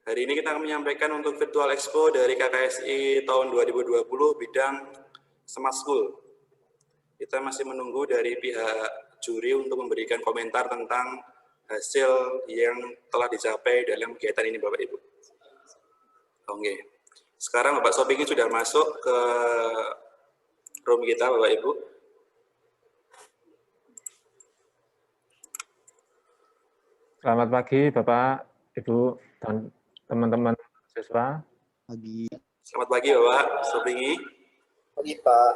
Hari ini kita akan menyampaikan untuk virtual expo dari KKSI tahun 2020 bidang Smart School. Kita masih menunggu dari pihak juri untuk memberikan komentar tentang hasil yang telah dicapai dalam kegiatan ini, Bapak Ibu. Oke. Sekarang Bapak Sopingi sudah masuk ke room kita, Bapak Ibu. Selamat pagi, Bapak, Ibu, dan teman-teman siswa. Pagi. Selamat pagi, Bapak Sopingi. Pagi, Pak.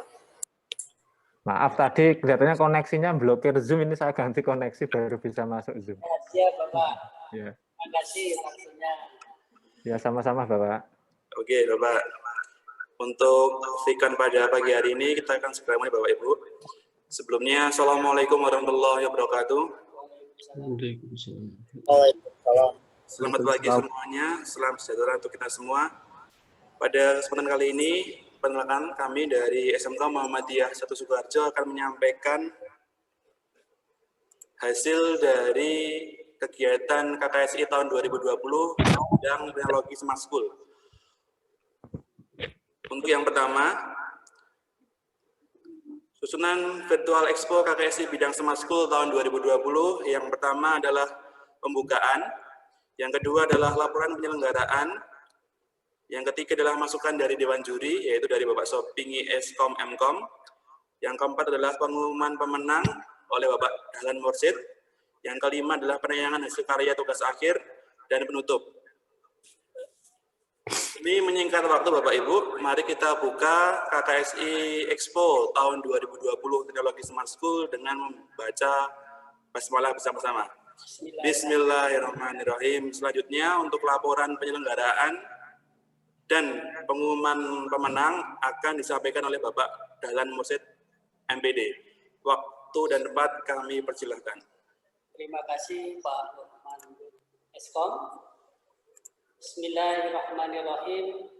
Maaf, tadi kelihatannya koneksinya blokir Zoom, ini saya ganti koneksi baru bisa masuk Zoom. Ya, siap, Bapak. Ya. Terima kasih waktunya. Ya, sama-sama, Bapak. Oke, Bapak. Untuk sikan pada pagi hari ini, kita akan segera mulai, Bapak Ibu. Sebelumnya, Assalamualaikum warahmatullahi wabarakatuh. Waalaikumsalam. Selamat pagi semuanya, salam sejahtera untuk kita semua. Pada kesempatan kali ini, perkenalkan kami dari SMK Muhammadiyah 1 Sukoharjo akan menyampaikan hasil dari kegiatan KKSI tahun 2020 bidang teknologi Smart School. Untuk yang pertama, susunan virtual expo KKSI bidang Smart School tahun 2020, yang pertama adalah pembukaan, yang kedua adalah laporan penyelenggaraan, yang ketiga adalah masukan dari Dewan Juri, yaitu dari Bapak Sopingi Eskom Mkom, yang keempat adalah pengumuman pemenang oleh Bapak Dahlan Mursid, yang kelima adalah penayangan hasil karya tugas akhir, dan penutup. Ini menyingkat waktu Bapak Ibu, mari kita buka KKSI Expo tahun 2020 Teknologi Smart School dengan membaca basmalah bersama-sama. Bismillahirrahmanirrahim. Selanjutnya untuk laporan penyelenggaraan dan pengumuman pemenang akan disampaikan oleh Bapak Dahlan Mursid MPD. Waktu dan tempat kami persilahkan. Terima kasih Pak Lukman Eskom. Bismillahirrahmanirrahim.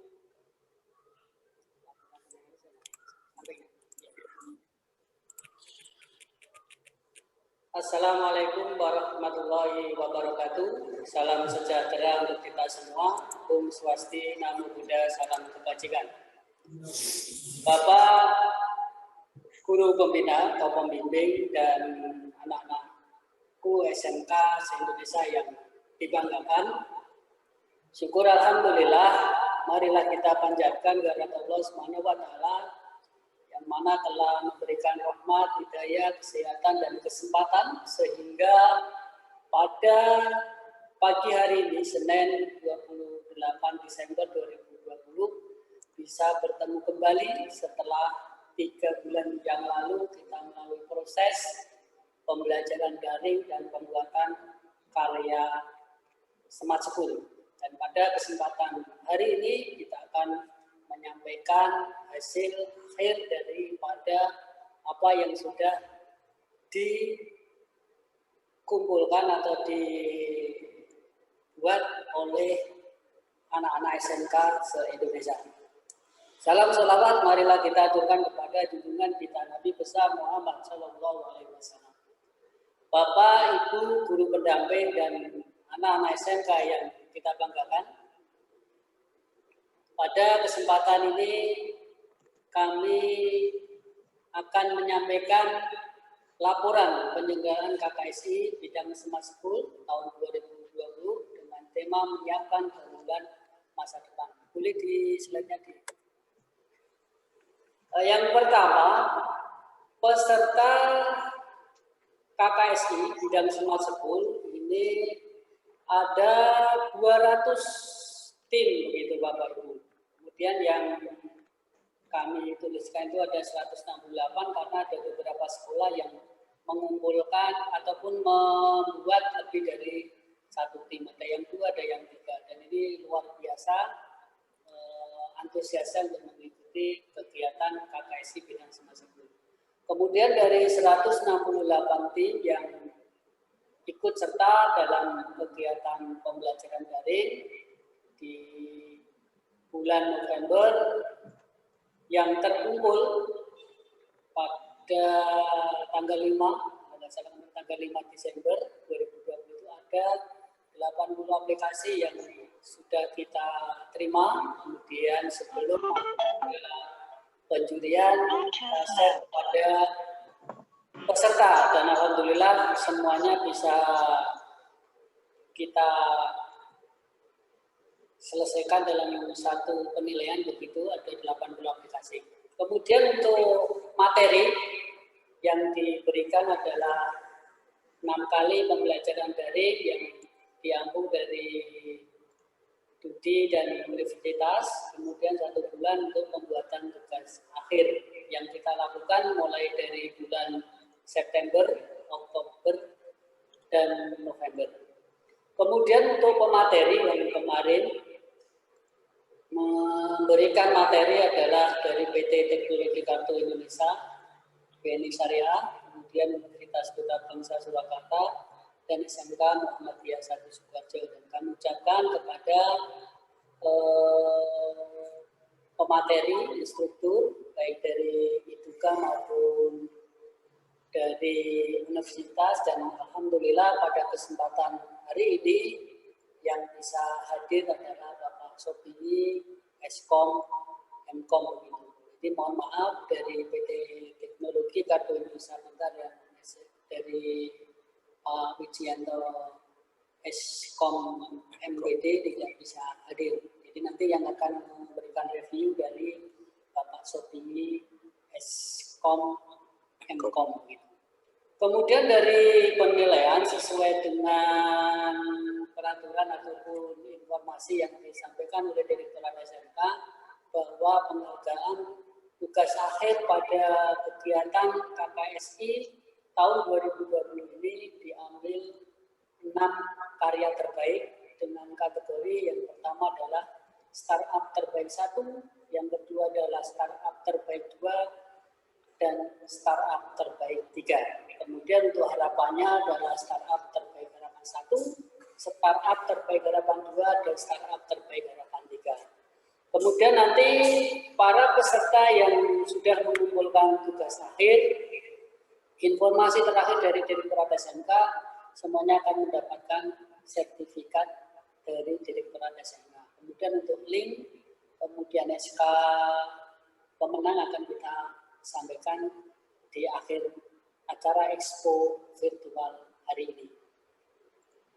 Assalamualaikum warahmatullahi wabarakatuh. Salam sejahtera untuk kita semua. Om Swasti, Namo Buddhaya, salam kebajikan. Bapak guru pembina atau pembimbing dan anak-anakku SMK se-Indonesia yang dibanggakan. Syukur alhamdulillah, marilah kita panjatkan kehadirat Allah Subhanahu wa taala yang mana telah memberikan rahmat, hidayah, kesehatan dan kesempatan sehingga pada pagi hari ini Senin 28 Desember 2020 bisa bertemu kembali setelah 3 bulan yang lalu kita melalui proses pembelajaran daring dan pembuatan karya Smart School. Dan pada kesempatan hari ini kita akan menyampaikan hasil akhir daripada apa yang sudah dikumpulkan atau dibuat oleh anak-anak SMK se-Indonesia. Salam sholawat, marilah kita aturkan kepada junjungan kita Nabi besar Muhammad SAW. Bapak, Ibu, guru pendamping dan anak-anak SMK yang kita banggakan. Pada kesempatan ini kami akan menyampaikan laporan penyelenggaraan KKSI bidang Smart School tahun 2020 dengan tema menyiapkan keunggulan masa depan. Boleh di slide-nya di. Yang pertama, peserta KKSI bidang Smart School ini ada 200 tim begitu Bapak Ibu. Kemudian yang kami tuliskan itu ada 168 karena ada beberapa sekolah yang mengumpulkan ataupun membuat lebih dari satu tim. Ada yang 2, ada yang 3. Dan ini luar biasa antusiasnya untuk mengikuti kegiatan KKSI bidang Smart School. Kemudian dari 168 tim yang ikut serta dalam kegiatan pembelajaran daring di bulan November yang terkumpul pada tanggal 5 Desember 2020 itu ada 80 aplikasi yang sudah kita terima, kemudian sebelum penjurian kita share kepada peserta, dan alhamdulillah semuanya bisa kita selesaikan dalam satu penilaian, begitu ada 80 aplikasi. Kemudian untuk materi yang diberikan adalah 6 kali pembelajaran daring yang diambil dari studi dan universitas, kemudian 1 bulan untuk pembuatan tugas akhir yang kita lakukan mulai dari bulan September, Oktober, dan November. Kemudian untuk pemateri yang kemarin memberikan materi adalah dari PT Teknologi Kartu Indonesia, BNI Syariah, kemudian Universitas Kota Bangsa Surakarta, dan SMK Muhammadiyah 1 Sukoharjo. Dan kami ucapkan kepada pemateri, instruktur, baik dari IDUKA maupun dari universitas, dan alhamdulillah pada kesempatan hari ini yang bisa hadir adalah Bapak Sopini, Eskom, Mkom begitu. Jadi mohon maaf dari PT Teknologi Kartu Indonesia Bentar yang dari Wijianto Eskom MWD tidak bisa hadir. Jadi nanti yang akan memberikan review dari Bapak Sopini, Eskom, Mkom begitu. Kemudian dari penilaian sesuai dengan peraturan ataupun informasi yang disampaikan oleh Direktorat SMK bahwa penghargaan tugas akhir pada kegiatan KKSI tahun 2020 ini diambil 6 karya terbaik dengan kategori yang pertama adalah Startup Terbaik 1, yang kedua adalah Startup Terbaik 2, dan Startup Terbaik 3. Kemudian untuk harapannya adalah Startup Terbaik Harapan 1, Startup Terbaik Harapan 2, dan Startup Terbaik Harapan 3. Kemudian nanti para peserta yang sudah mengumpulkan tugas akhir, informasi terakhir dari Direktorat SMK, semuanya akan mendapatkan sertifikat dari Direktorat SMK. Kemudian untuk link, kemudian SK pemenang akan kita sampaikan di akhir acara Expo virtual hari ini.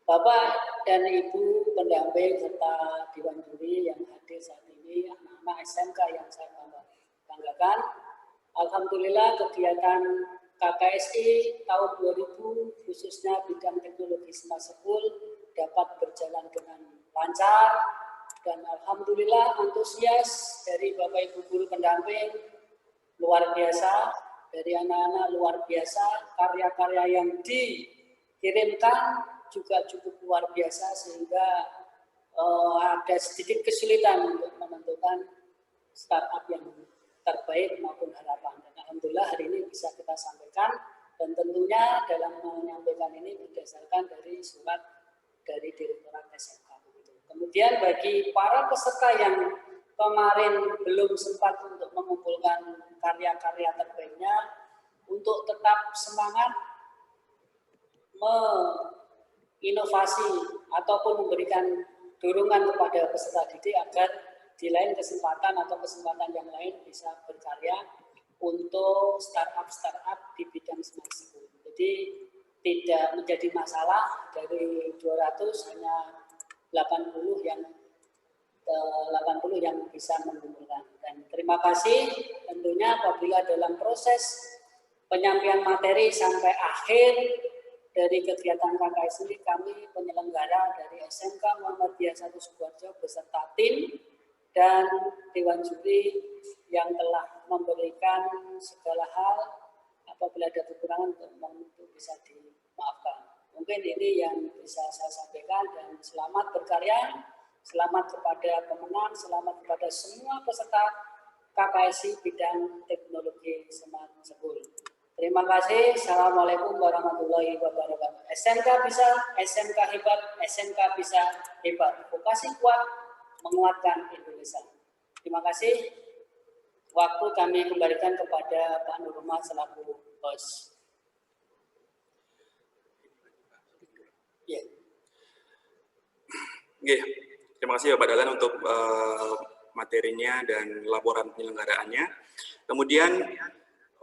Bapak dan Ibu pendamping serta Dewan Juri yang hadir saat ini, anak-anak SMK yang saya banggakan, alhamdulillah kegiatan KKSI tahun 2000 khususnya bidang teknologi Smart School dapat berjalan dengan lancar, dan alhamdulillah antusias dari Bapak Ibu guru pendamping luar biasa, dari anak-anak luar biasa, karya-karya yang dikirimkan juga cukup luar biasa, sehingga ada sedikit kesulitan untuk menentukan startup yang terbaik maupun harapan. Dan alhamdulillah hari ini bisa kita sampaikan, dan tentunya dalam menyampaikan ini berdasarkan dari surat dari Direktorat SMK. Kemudian bagi para peserta yang kemarin belum sempat untuk mengumpulkan karya-karya terbaiknya, untuk tetap semangat menginovasi ataupun memberikan dorongan kepada peserta didik agar di lain kesempatan atau kesempatan yang lain bisa berkarya untuk startup di bidang smart school. Jadi tidak menjadi masalah dari 200 hanya 80 yang bisa mengumpulkan. Dan terima kasih tentunya apabila dalam proses penyampaian materi sampai akhir dari kegiatan KKS ini, kami penyelenggara dari SMK Muhammadiyah 1 Sukoharjo beserta tim dan Dewan Juri yang telah memberikan segala hal, apabila ada kekurangan untuk bisa dimaafkan. Mungkin ini yang bisa saya sampaikan, dan selamat berkarya, selamat kepada pemenang, selamat kepada semua peserta KKSI bidang teknologi Smart School. Terima kasih. Assalamualaikum warahmatullahi wabarakatuh. SMK bisa, SMK hebat, SMK bisa hebat. Vokasi kuat menguatkan Indonesia. Terima kasih. Waktu kami kembalikan kepada Pak Nurullah selaku host. Yeah. Terima kasih Bapak Dahlan untuk materinya dan laporan penyelenggaraannya. Kemudian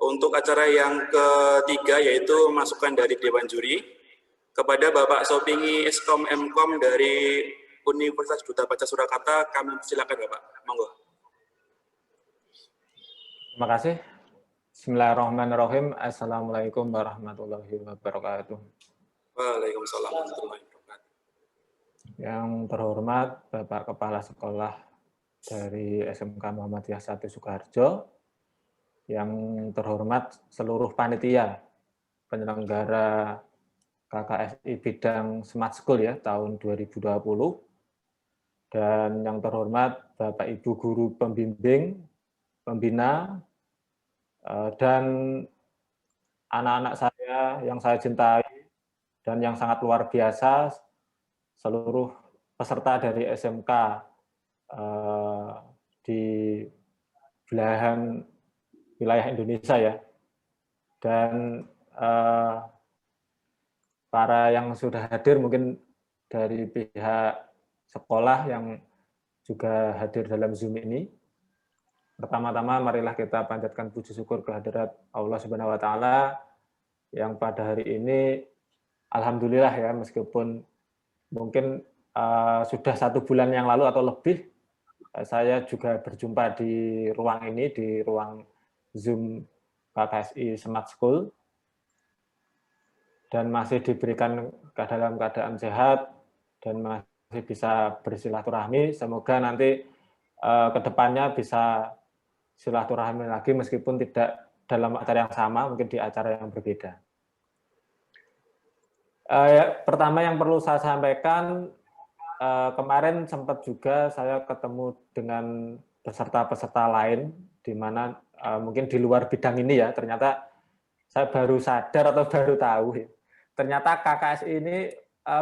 untuk acara yang ketiga yaitu masukan dari Dewan Juri kepada Bapak Sopingi Eskom Mkom dari Universitas Duta Baca Surakarta, kami silakan Bapak. Monggo. Terima kasih. Bismillahirrahmanirrahim. Assalamualaikum warahmatullahi wabarakatuh. Waalaikumsalam warahmatullahi wabarakatuh. Yang terhormat Bapak Kepala Sekolah dari SMK Muhammadiyah 1 Sukoharjo, yang terhormat seluruh panitia penyelenggara KKSI bidang Smart School ya tahun 2020, dan yang terhormat Bapak Ibu guru pembimbing, pembina, dan anak-anak saya yang saya cintai dan yang sangat luar biasa, seluruh peserta dari SMK di belahan wilayah Indonesia ya, dan para yang sudah hadir mungkin dari pihak sekolah yang juga hadir dalam Zoom ini. Pertama-tama marilah kita panjatkan puji syukur kehadirat Allah Subhanahu wa taala yang pada hari ini alhamdulillah ya, meskipun mungkin sudah 1 bulan yang lalu atau lebih saya juga berjumpa di ruang ini, di ruang Zoom KKSI Smart School, dan masih diberikan dalam keadaan sehat dan masih bisa bersilaturahmi. Semoga nanti ke depannya bisa silaturahmi lagi meskipun tidak dalam acara yang sama, mungkin di acara yang berbeda. Pertama yang perlu saya sampaikan, kemarin sempat juga saya ketemu dengan peserta-peserta lain, di mana mungkin di luar bidang ini ya, ternyata saya baru sadar atau baru tahu, ternyata KKSI ini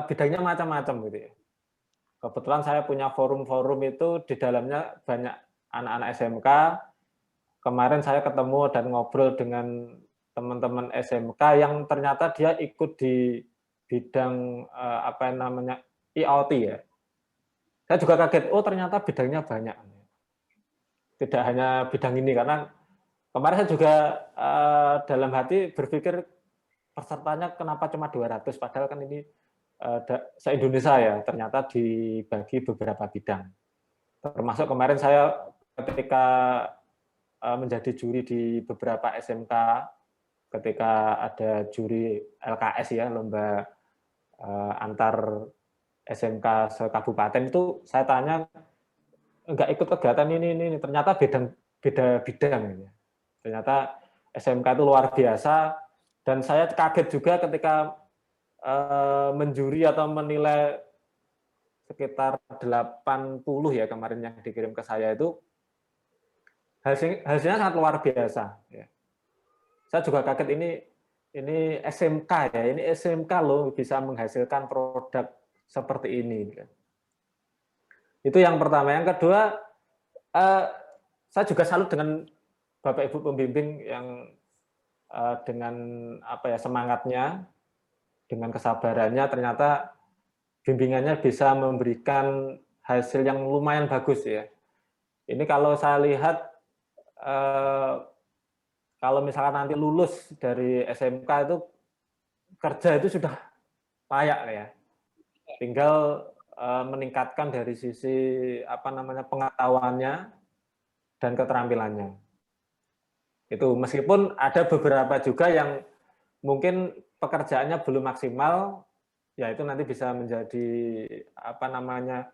bidangnya macam-macam gitu ya. Kebetulan saya punya forum-forum itu, di dalamnya banyak anak-anak SMK. Kemarin saya ketemu dan ngobrol dengan teman-teman SMK yang ternyata dia ikut di bidang apa namanya IoT ya. Saya juga kaget, oh ternyata bidangnya banyak. Tidak hanya bidang ini, karena kemarin saya juga dalam hati berpikir pesertanya kenapa cuma 200, padahal kan ini se-Indonesia ya, ternyata dibagi beberapa bidang. Termasuk kemarin saya ketika menjadi juri di beberapa SMK, ketika ada juri LKS ya, lomba antar SMK se-kabupaten, itu saya tanya, enggak ikut kegiatan ini, ternyata beda bidang. Ternyata SMK itu luar biasa, dan saya kaget juga ketika menjuri atau menilai sekitar 80 ya kemarin yang dikirim ke saya itu, hasilnya sangat luar biasa. Ya. Saya juga kaget, ini SMK ya, ini SMK loh bisa menghasilkan produk seperti ini. Itu yang pertama. Yang kedua, saya juga salut dengan Bapak Ibu pembimbing yang dengan apa ya, semangatnya, dengan kesabarannya, ternyata bimbingannya bisa memberikan hasil yang lumayan bagus ya. Ini kalau saya lihat, kalau misalkan nanti lulus dari SMK itu kerja itu sudah layak ya. Tinggal meningkatkan dari sisi apa namanya pengetahuannya dan keterampilannya. Itu meskipun ada beberapa juga yang mungkin pekerjaannya belum maksimal, ya itu nanti bisa menjadi apa namanya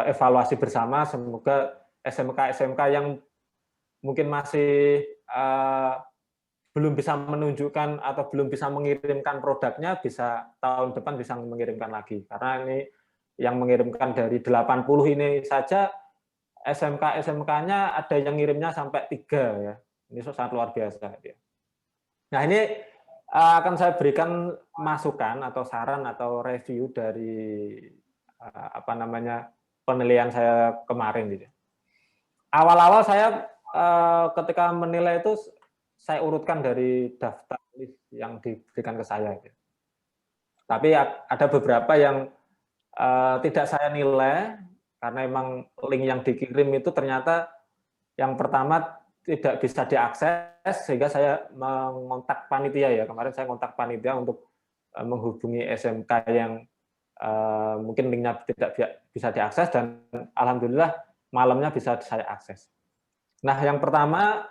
evaluasi bersama. Semoga SMK yang mungkin masih belum bisa menunjukkan atau belum bisa mengirimkan produknya, bisa tahun depan bisa mengirimkan lagi. Karena ini yang mengirimkan dari 80 ini saja, SMK-nya ada yang ngirimnya sampai 3 ya. Ini sangat luar biasa. Nah ini akan saya berikan masukan atau saran atau review dari apa namanya penilaian saya kemarin. Awal-awal saya ketika menilai itu saya urutkan dari daftar list yang diberikan ke saya. Tapi ada beberapa yang tidak saya nilai karena emang link yang dikirim itu ternyata yang pertama tidak bisa diakses, sehingga saya mengontak panitia ya. Kemarin saya kontak panitia untuk menghubungi SMK yang mungkin linknya tidak bisa diakses, dan alhamdulillah malamnya bisa saya akses. Nah, yang pertama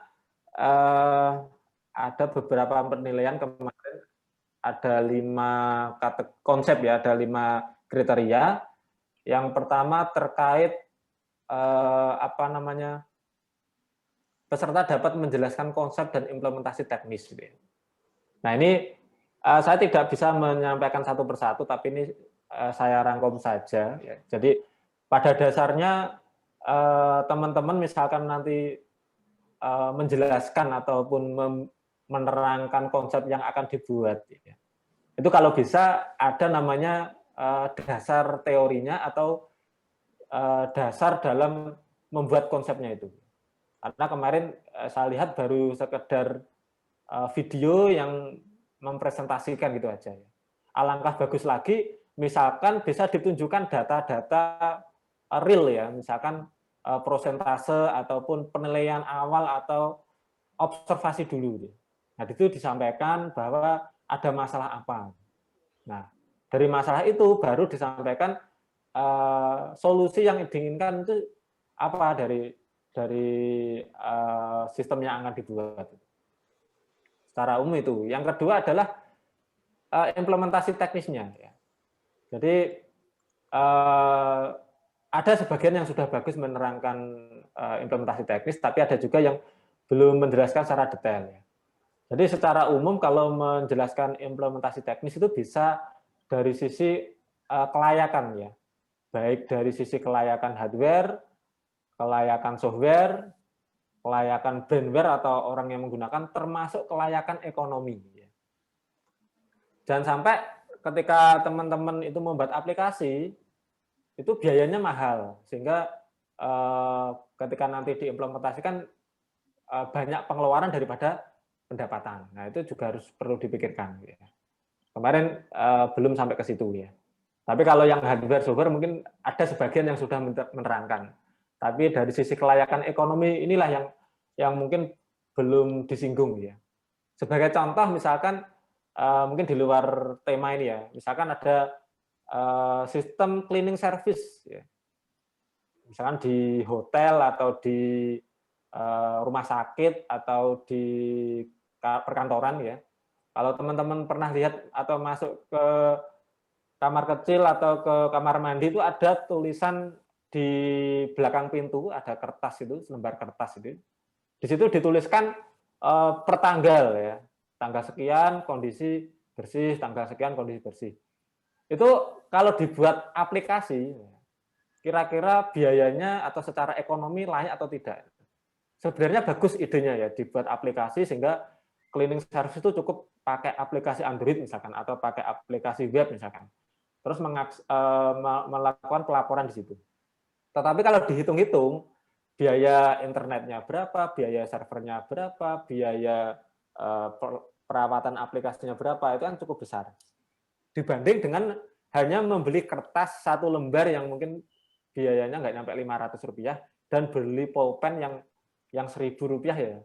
ada beberapa penilaian kemarin, ada 5 konsep ya, ada 5 kriteria. Yang pertama terkait peserta dapat menjelaskan konsep dan implementasi teknis. Nah, ini saya tidak bisa menyampaikan satu persatu, tapi ini saya rangkum saja. Jadi pada dasarnya teman-teman misalkan nanti menjelaskan ataupun menerangkan konsep yang akan dibuat, itu kalau bisa ada namanya dasar teorinya atau dasar dalam membuat konsepnya itu. Karena kemarin saya lihat baru sekedar video yang mempresentasikan gitu aja. Alangkah bagus lagi, misalkan bisa ditunjukkan data-data real ya, misalkan prosentase ataupun penilaian awal atau observasi dulu. Nah, itu disampaikan bahwa ada masalah apa. Nah, dari masalah itu baru disampaikan solusi yang diinginkan itu apa dari sistem yang akan dibuat. Secara umum itu. Yang kedua adalah implementasi teknisnya. Jadi ada sebagian yang sudah bagus menerangkan implementasi teknis, tapi ada juga yang belum menjelaskan secara detail. Jadi secara umum kalau menjelaskan implementasi teknis itu bisa dari sisi kelayakan ya, baik dari sisi kelayakan hardware, kelayakan software, kelayakan brandware atau orang yang menggunakan, termasuk kelayakan ekonomi. Jangan sampai ketika teman-teman itu membuat aplikasi, itu biayanya mahal, sehingga ketika nanti diimplementasikan banyak pengeluaran daripada pendapatan. Nah, itu juga harus perlu dipikirkan. Kemarin belum sampai ke situ ya. Tapi kalau yang hardware software mungkin ada sebagian yang sudah menerangkan. Tapi dari sisi kelayakan ekonomi inilah yang mungkin belum disinggung ya. Sebagai contoh misalkan mungkin di luar tema ini ya, misalkan ada sistem cleaning service ya. Misalkan di hotel atau di rumah sakit atau di perkantoran ya. Kalau teman-teman pernah lihat atau masuk ke kamar kecil atau ke kamar mandi itu ada tulisan di belakang pintu, ada kertas itu, selembar kertas itu. Di situ dituliskan per tanggal ya. Tanggal sekian kondisi bersih, tanggal sekian kondisi bersih. Itu kalau dibuat aplikasi, kira-kira biayanya atau secara ekonomi layak atau tidak. Sebenarnya bagus idenya ya, dibuat aplikasi sehingga cleaning service itu cukup pakai aplikasi Android misalkan, atau pakai aplikasi web misalkan. Terus melakukan pelaporan di situ. Tetapi kalau dihitung-hitung, biaya internetnya berapa, biaya servernya berapa, biaya perawatan aplikasinya berapa, itu kan cukup besar. Dibanding dengan hanya membeli kertas 1 lembar yang mungkin biayanya nggak nyampe Rp500 dan beli pulpen yang Rp1.000 ya,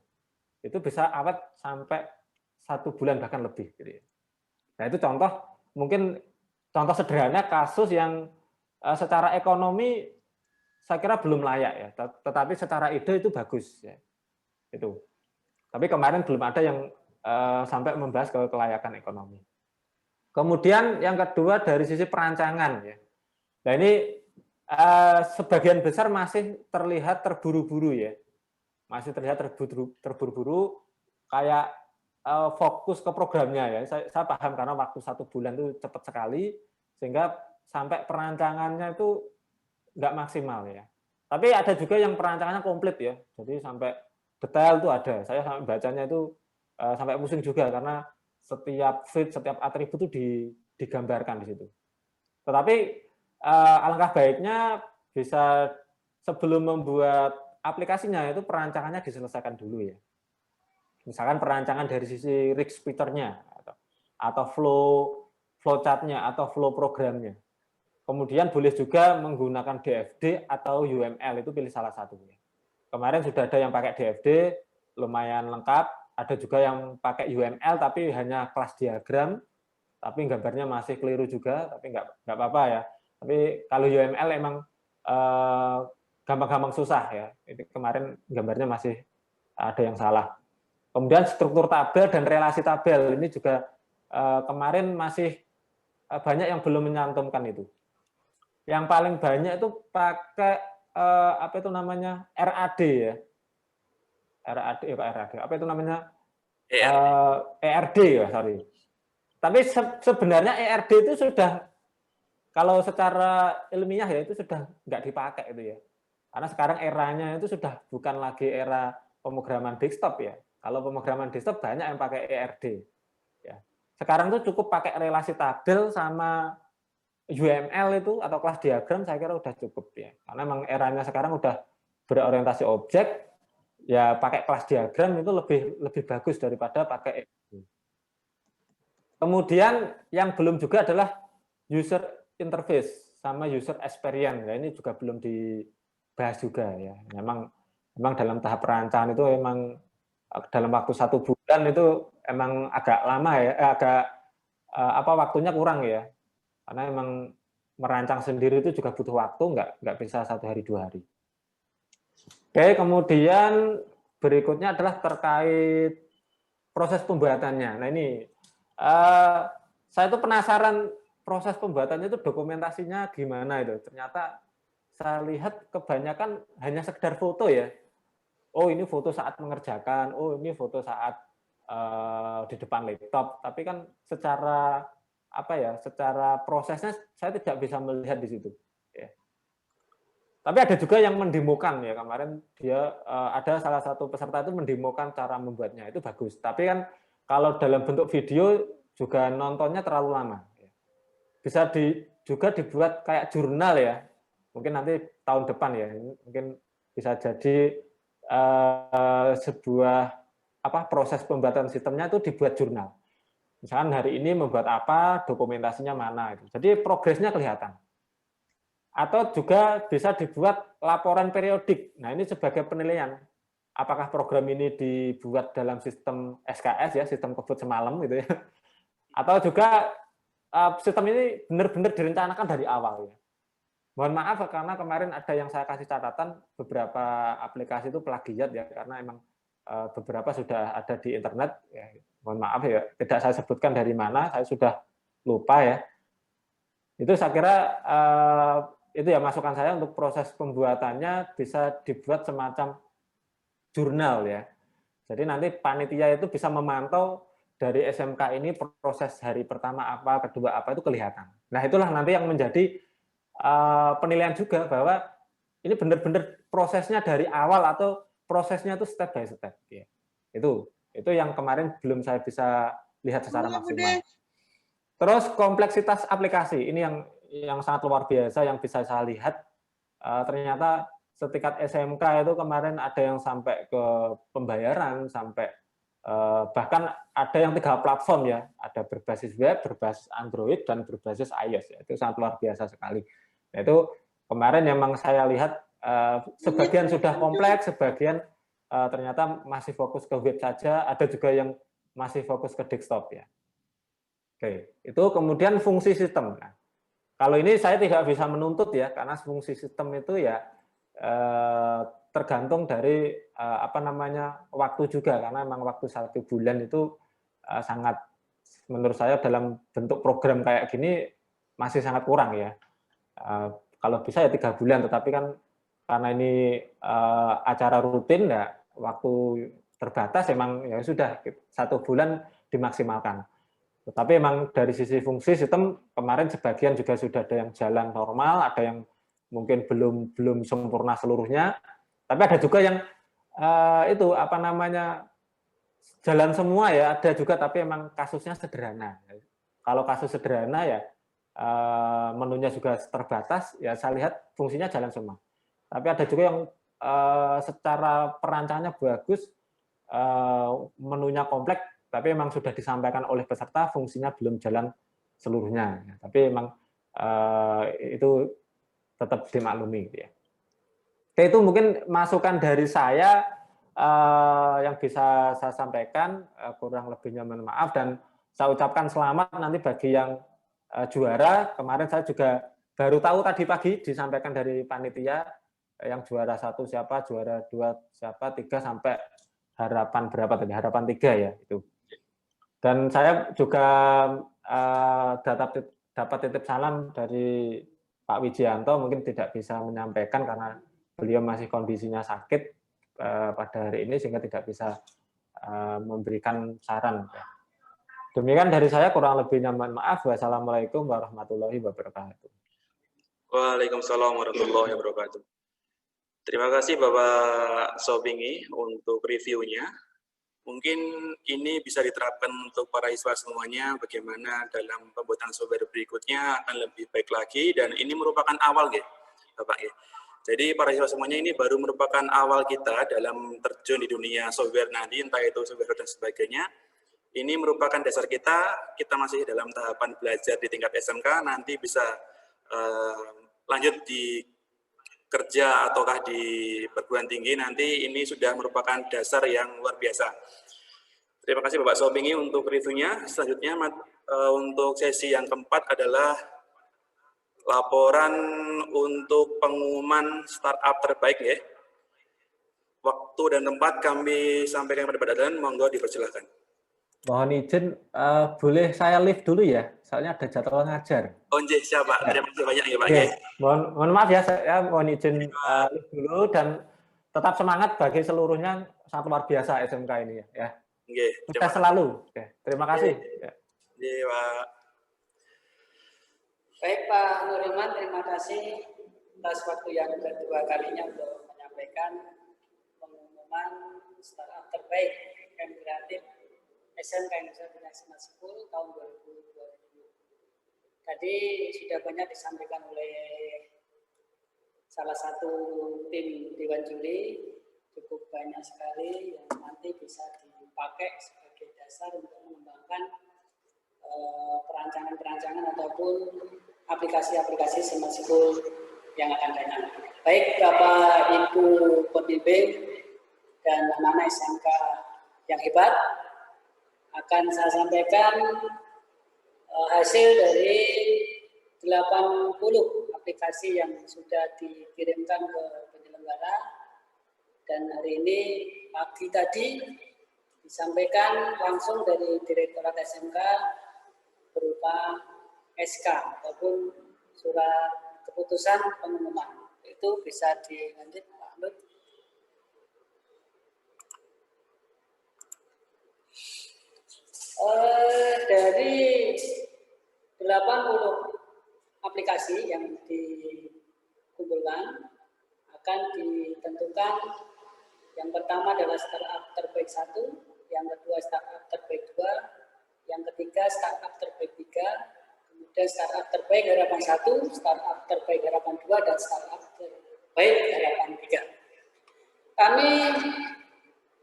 itu bisa awet sampai 1 bulan bahkan lebih. Nah, itu contoh, mungkin contoh sederhana kasus yang secara ekonomi saya kira belum layak ya, tetapi secara ide itu bagus ya. Itu. Tapi kemarin belum ada yang sampai membahas ke kelayakan ekonomi. Kemudian yang kedua dari sisi perancangan ya. Nah, ini sebagian besar masih terlihat terburu-buru ya. Masih terlihat terburu-buru, kayak fokus ke programnya ya. Saya paham karena waktu 1 bulan itu cepat sekali, sehingga sampai perancangannya itu nggak maksimal ya. Tapi ada juga yang perancangannya komplit ya. Jadi sampai detail itu ada. Saya sampai bacanya itu sampai pusing juga karena setiap feed, setiap atribut itu digambarkan di situ. Tetapi alangkah baiknya bisa sebelum membuat aplikasinya itu perancangannya diselesaikan dulu ya. Misalkan perancangan dari sisi risk splitternya atau flow chartnya atau flow programnya. Kemudian boleh juga menggunakan DFD atau UML, itu pilih salah satu. Kemarin sudah ada yang pakai DFD, lumayan lengkap. Ada juga yang pakai UML tapi hanya kelas diagram, tapi gambarnya masih keliru juga, tapi nggak apa-apa ya. Tapi kalau UML emang gampang-gampang susah ya. Itu kemarin gambarnya masih ada yang salah. Kemudian struktur tabel dan relasi tabel ini juga kemarin masih banyak yang belum menyantumkan itu. Yang paling banyak itu pakai apa itu namanya RAD ya. RAD apa itu namanya? ERD ya, sorry. Tapi sebenarnya ERD itu sudah, kalau secara ilmiah ya, itu sudah nggak dipakai itu ya. Karena sekarang eranya itu sudah bukan lagi era pemrograman desktop ya. Kalau pemrograman desktop banyak yang pakai ERD. Ya. Sekarang tuh cukup pakai relasi tabel sama UML itu atau kelas diagram, saya kira udah cukup ya. Karena memang eranya sekarang udah berorientasi objek, ya pakai kelas diagram itu lebih bagus daripada pakai ERD. Kemudian yang belum juga adalah user interface sama user experience. Ya, ini juga belum dibahas juga ya. Memang dalam tahap perancangan itu memang dalam waktu 1 bulan itu emang agak lama ya, waktunya kurang ya. Karena emang merancang sendiri itu juga butuh waktu, nggak bisa 1 hari 2 hari. Oke, kemudian berikutnya adalah terkait proses pembuatannya. Nah ini saya tuh penasaran proses pembuatannya itu dokumentasinya gimana itu. Ternyata saya lihat kebanyakan hanya sekedar foto ya. Oh ini foto saat mengerjakan, oh ini foto saat di depan laptop. Tapi kan secara secara prosesnya saya tidak bisa melihat di situ. Ya. Tapi ada juga yang mendemokan ya, kemarin dia ada salah satu peserta itu mendemokan cara membuatnya, itu bagus. Tapi kan kalau dalam bentuk video juga nontonnya terlalu lama. Bisa juga dibuat kayak jurnal ya, mungkin nanti tahun depan ya, mungkin bisa jadi sebuah proses pembuatan sistemnya itu dibuat jurnal. Misalkan hari ini membuat apa, dokumentasinya mana. Jadi progresnya kelihatan. Atau juga bisa dibuat laporan periodik. Nah ini sebagai penilaian. Apakah program ini dibuat dalam sistem SKS ya, sistem kebut semalam gitu ya. Atau juga sistem ini benar-benar direncanakan dari awal ya. Mohon maaf karena kemarin ada yang saya kasih catatan beberapa aplikasi itu plagiat ya, karena emang beberapa sudah ada di internet ya. Mohon maaf ya, tidak saya sebutkan dari mana, saya sudah lupa ya. Itu saya kira itu ya masukan saya untuk proses pembuatannya bisa dibuat semacam jurnal ya. Jadi nanti panitia itu bisa memantau dari SMK ini proses hari pertama apa, kedua apa itu kelihatan. Nah itulah nanti yang menjadi penilaian juga bahwa ini benar-benar prosesnya dari awal atau prosesnya itu step by step. Ya. Itu yang kemarin belum saya bisa lihat secara maksimal. Terus kompleksitas aplikasi ini yang sangat luar biasa yang bisa saya lihat. Ternyata setingkat SMK itu kemarin ada yang sampai ke pembayaran, sampai bahkan ada yang 3 platform ya, ada berbasis web, berbasis Android, dan berbasis iOS. Ya. Itu sangat luar biasa sekali. Nah, itu kemarin memang saya lihat sebagian sudah kompleks, sebagian ternyata masih fokus ke web saja, ada juga yang masih fokus ke desktop ya. Oke, itu kemudian fungsi sistem. Nah, kalau ini saya tidak bisa menuntut ya, karena fungsi sistem itu ya tergantung dari waktu juga, karena memang waktu 1 bulan itu sangat, menurut saya dalam bentuk program kayak gini masih sangat kurang ya. Kalau bisa ya 3 bulan, tetapi kan karena ini acara rutin ya, waktu terbatas emang ya sudah 1 bulan dimaksimalkan. Tetapi emang dari sisi fungsi sistem kemarin sebagian juga sudah ada yang jalan normal, ada yang mungkin belum sempurna seluruhnya, tapi ada juga yang jalan semua ya, ada juga tapi emang kasusnya sederhana. Kalau kasus sederhana ya menunya juga terbatas, ya saya lihat fungsinya jalan semua. Tapi ada juga yang secara perancangannya bagus, menunya kompleks, tapi memang sudah disampaikan oleh peserta fungsinya belum jalan seluruhnya. Tapi memang itu tetap dimaklumi gitu ya. Oke, itu mungkin masukan dari saya yang bisa saya sampaikan, kurang lebihnya mohon maaf, dan saya ucapkan selamat nanti bagi yang juara. Kemarin saya juga baru tahu tadi pagi disampaikan dari panitia yang juara 1 siapa, juara 2 siapa, 3 sampai harapan berapa tadi? Harapan 3 ya itu. Dan saya juga dapat titip salam dari Pak Wijianto, mungkin tidak bisa menyampaikan karena beliau masih kondisinya sakit pada hari ini sehingga tidak bisa memberikan saran. Demikian dari saya, kurang lebihnya mohon maaf. Wassalamualaikum warahmatullahi wabarakatuh. Waalaikumsalam warahmatullahi wabarakatuh. Terima kasih Bapak Sobingi untuk reviewnya. Mungkin ini bisa diterapkan untuk para siswa semuanya, bagaimana dalam pembuatan software berikutnya akan lebih baik lagi, dan ini merupakan awal ya, Bapak ya. Jadi para siswa semuanya ini baru merupakan awal kita dalam terjun di dunia software nanti, entah itu software dan sebagainya. Ini merupakan dasar kita masih dalam tahapan belajar di tingkat SMK, nanti bisa lanjut di kerja ataukah di perguruan tinggi, nanti ini sudah merupakan dasar yang luar biasa. Terima kasih Bapak Sobingi untuk reviewnya. Selanjutnya untuk sesi yang keempat adalah laporan untuk pengumuman startup terbaik ya. Waktu dan tempat kami sampaikan kepada Pak Dadan, monggo dipersilahkan. Mohon izin, boleh saya live dulu ya, soalnya ada jadwal ngajar. Oh, siapa? Terima kasih banyak ya Pak. Ya. Mohon maaf ya, saya mohon izin live dulu, dan tetap semangat bagi seluruhnya, sangat luar biasa SMK ini ya. Sukses selalu. Terima kasih. Iya, Pak. Baik Pak Nuriman, terima kasih atas waktu yang kedua kalinya untuk menyampaikan pengumuman startup terbaik yang kreatif SMK Indonesia International School tahun 2020. Tadi sudah banyak disampaikan oleh salah satu tim Dewan Juri, cukup banyak sekali yang nanti bisa dipakai sebagai dasar untuk mengembangkan perancangan-perancangan ataupun aplikasi-aplikasi Smart School yang akan datang. Baik Bapak Ibu pembimbing dan anak-anak SMK yang hebat, akan saya sampaikan hasil dari 80 aplikasi yang sudah dikirimkan ke penyelenggara, dan hari ini pagi tadi disampaikan langsung dari Direktorat SMK berupa SK ataupun surat keputusan pengumuman. Itu bisa dilanjut Pak Nur. Dari 80 aplikasi yang dikumpulkan akan ditentukan, yang pertama adalah startup terbaik 1, yang kedua startup terbaik 2, yang ketiga startup terbaik 3, kemudian startup terbaik harapan 1, startup terbaik harapan 2, dan startup terbaik harapan 3. Kami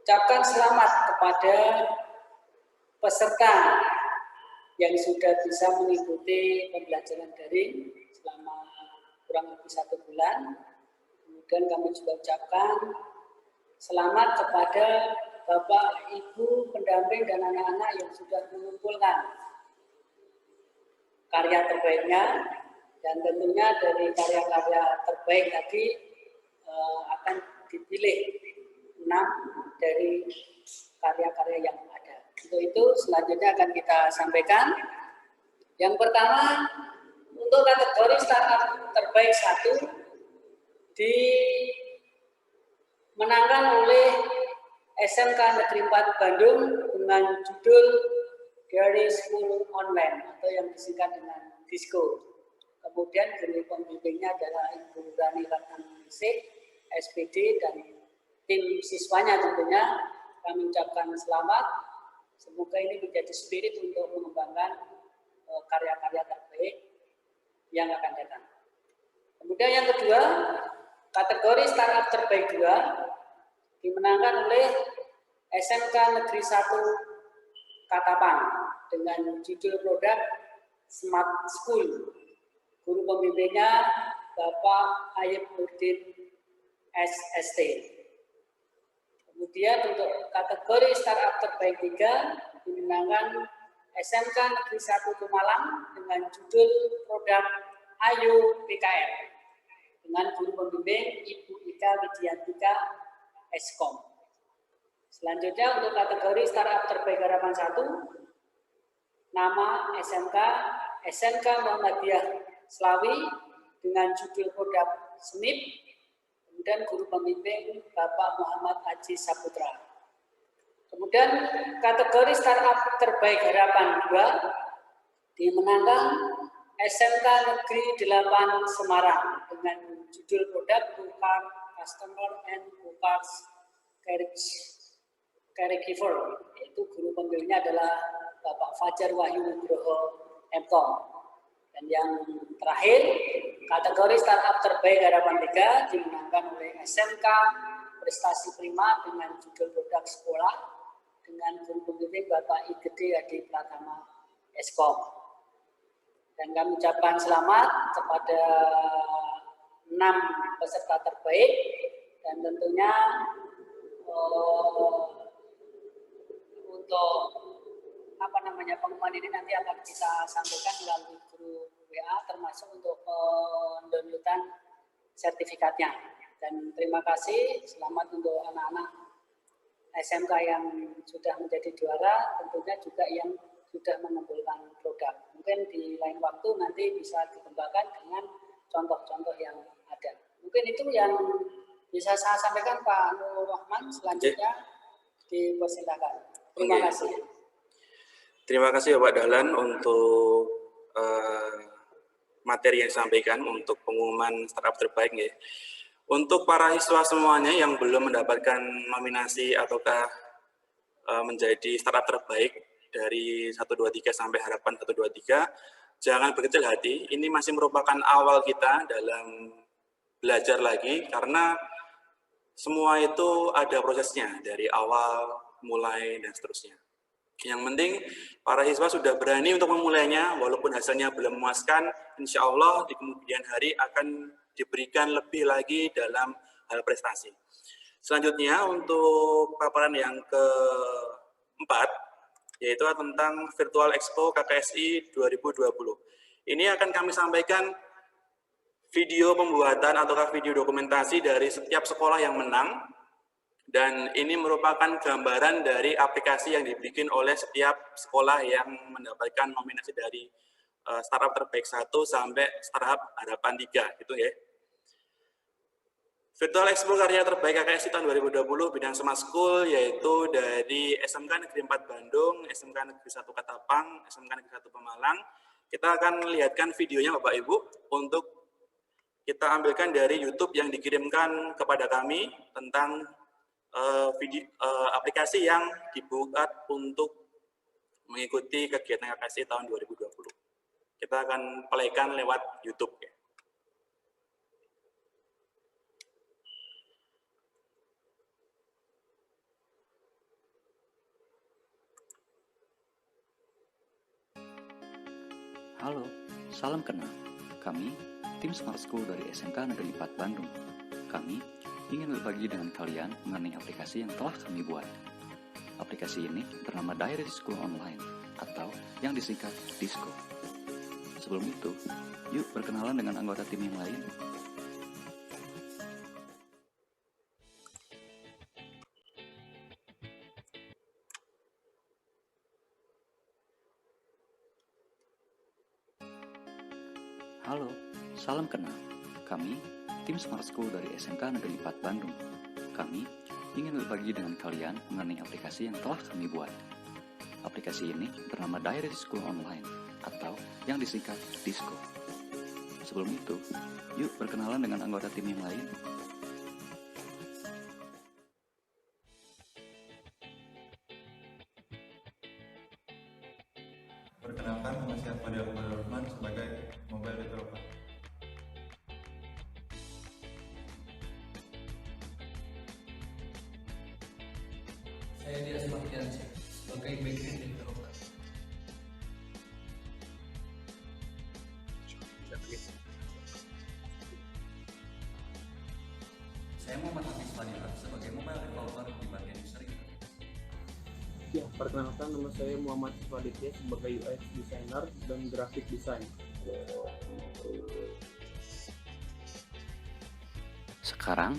ucapkan selamat kepada peserta yang sudah bisa mengikuti pembelajaran daring selama kurang lebih 1 bulan. Kemudian kami juga ucapkan selamat kepada Bapak, Ibu, pendamping, dan anak-anak yang sudah mengumpulkan karya terbaiknya, dan tentunya dari karya-karya terbaik tadi akan dipilih 6 dari karya-karya yang ada. Untuk itu selanjutnya akan kita sampaikan. Yang pertama, untuk kategori startup terbaik 1 dimenangkan oleh SMK Negeri 4 Bandung dengan judul Dari School Online atau yang disingkat dengan DISCO. Kemudian juri pembimbingnya adalah Ibu Rani Ratnaningsih, SPD, dan tim siswanya tentunya. Kami ucapkan selamat. Semoga ini menjadi spirit untuk mengembangkan karya-karya terbaik yang akan datang. Kemudian yang kedua, kategori startup terbaik 2 dimenangkan oleh SMK Negeri 1 Katapang dengan judul produk Smart School. Guru pembimbingnya Bapak Ayub Nurdin SST. Kemudian untuk kategori startup terbaik 3 dimenangkan SMK Negeri 1 Pemalang dengan judul produk Ayu PKR dengan guru pembimbing Ibu Ika Widiantika Eskom. Selanjutnya untuk kategori startup terbaik harapan 1 nama SMK Muhammadiyah Slawi dengan judul produk SNIP, kemudian guru pembimbing Bapak Muhammad Haji Saputra. Kemudian kategori startup terbaik harapan 2 dimenangkan SMK Negeri 8 Semarang dengan judul produk Go-Kart Customer and Go-Kart Caregiver, yaitu guru pembimbingnya adalah Bapak Fajar Wahyu Nugroho MKOM. Dan yang terakhir, kategori startup terbaik harapan 3 dimenangkan oleh SMK Prestasi Prima dengan judul produk sekolah dengan guru pembimbing Bapak Igede Hadi Pratama Eskom. Dan kami ucapkan selamat kepada 6 peserta terbaik dan tentunya untuk pengumuman ini nanti akan kita sampaikan melalui grup WA termasuk untuk pendownloadan sertifikatnya. Dan terima kasih, selamat untuk anak-anak SMK yang sudah menjadi juara, tentunya juga yang sudah mengumpulkan produk. Mungkin di lain waktu nanti bisa dikembangkan dengan contoh-contoh yang ada. Mungkin itu yang bisa saya sampaikan Pak Nur Rahman. Selanjutnya dipersilakan. Terima kasih. Terima kasih Bapak Dahlan untuk materi yang disampaikan untuk pengumuman startup terbaik. Ya. Untuk para siswa semuanya yang belum mendapatkan nominasi ataukah menjadi startup terbaik dari 123 sampai harapan 123, jangan berkecil hati, ini masih merupakan awal kita dalam belajar lagi, karena semua itu ada prosesnya, dari awal, mulai, dan seterusnya. Yang penting, para siswa sudah berani untuk memulainya, walaupun hasilnya belum memuaskan, insya Allah di kemudian hari akan diberikan lebih lagi dalam hal prestasi. Selanjutnya untuk paparan yang keempat, yaitu tentang Virtual Expo KKSI 2020. Ini akan kami sampaikan video pembuatan ataukah video dokumentasi dari setiap sekolah yang menang, dan ini merupakan gambaran dari aplikasi yang dibikin oleh setiap sekolah yang mendapatkan nominasi dari startup terbaik 1 sampai startup harapan 3 gitu ya. Virtual Expo karya terbaik KKSI tahun 2020 bidang Smart School yaitu dari SMK Negeri 4 Bandung, SMK Negeri 1 Katapang, SMK Negeri 1 Pemalang. Kita akan lihatkan videonya Bapak Ibu untuk kita ambilkan dari YouTube yang dikirimkan kepada kami tentang aplikasi yang dibuat untuk mengikuti kegiatan KKSI tahun 2020. Kita akan playkan lewat YouTube ya. Halo, salam kenal. Kami, tim Smart School dari SMK Negeri 4 Bandung. Kami ingin berbagi dengan kalian mengenai aplikasi yang telah kami buat. Aplikasi ini bernama Diary School Online, atau yang disingkat DISCO. Sebelum itu, yuk berkenalan dengan anggota tim yang lain. Halo, salam kenal. Kami, tim Smart School dari SMK Negeri 4 Bandung. Kami ingin berbagi dengan kalian mengenai aplikasi yang telah kami buat. Aplikasi ini bernama Diary School Online, atau yang disingkat DISCO. Sebelum itu, yuk berkenalan dengan anggota tim yang lain. Perkenalkan, nama saya Fadil Rahman sebagai mobile developer. Saya Dias Martiansyah sebagai backend developer. Saya Muhammad Hafiz Fadila sebagai mobile developer di bagian user interface. Ya, perkenalkan nama saya Muhammad Fadila sebagai UX designer dan graphic design. Sekarang,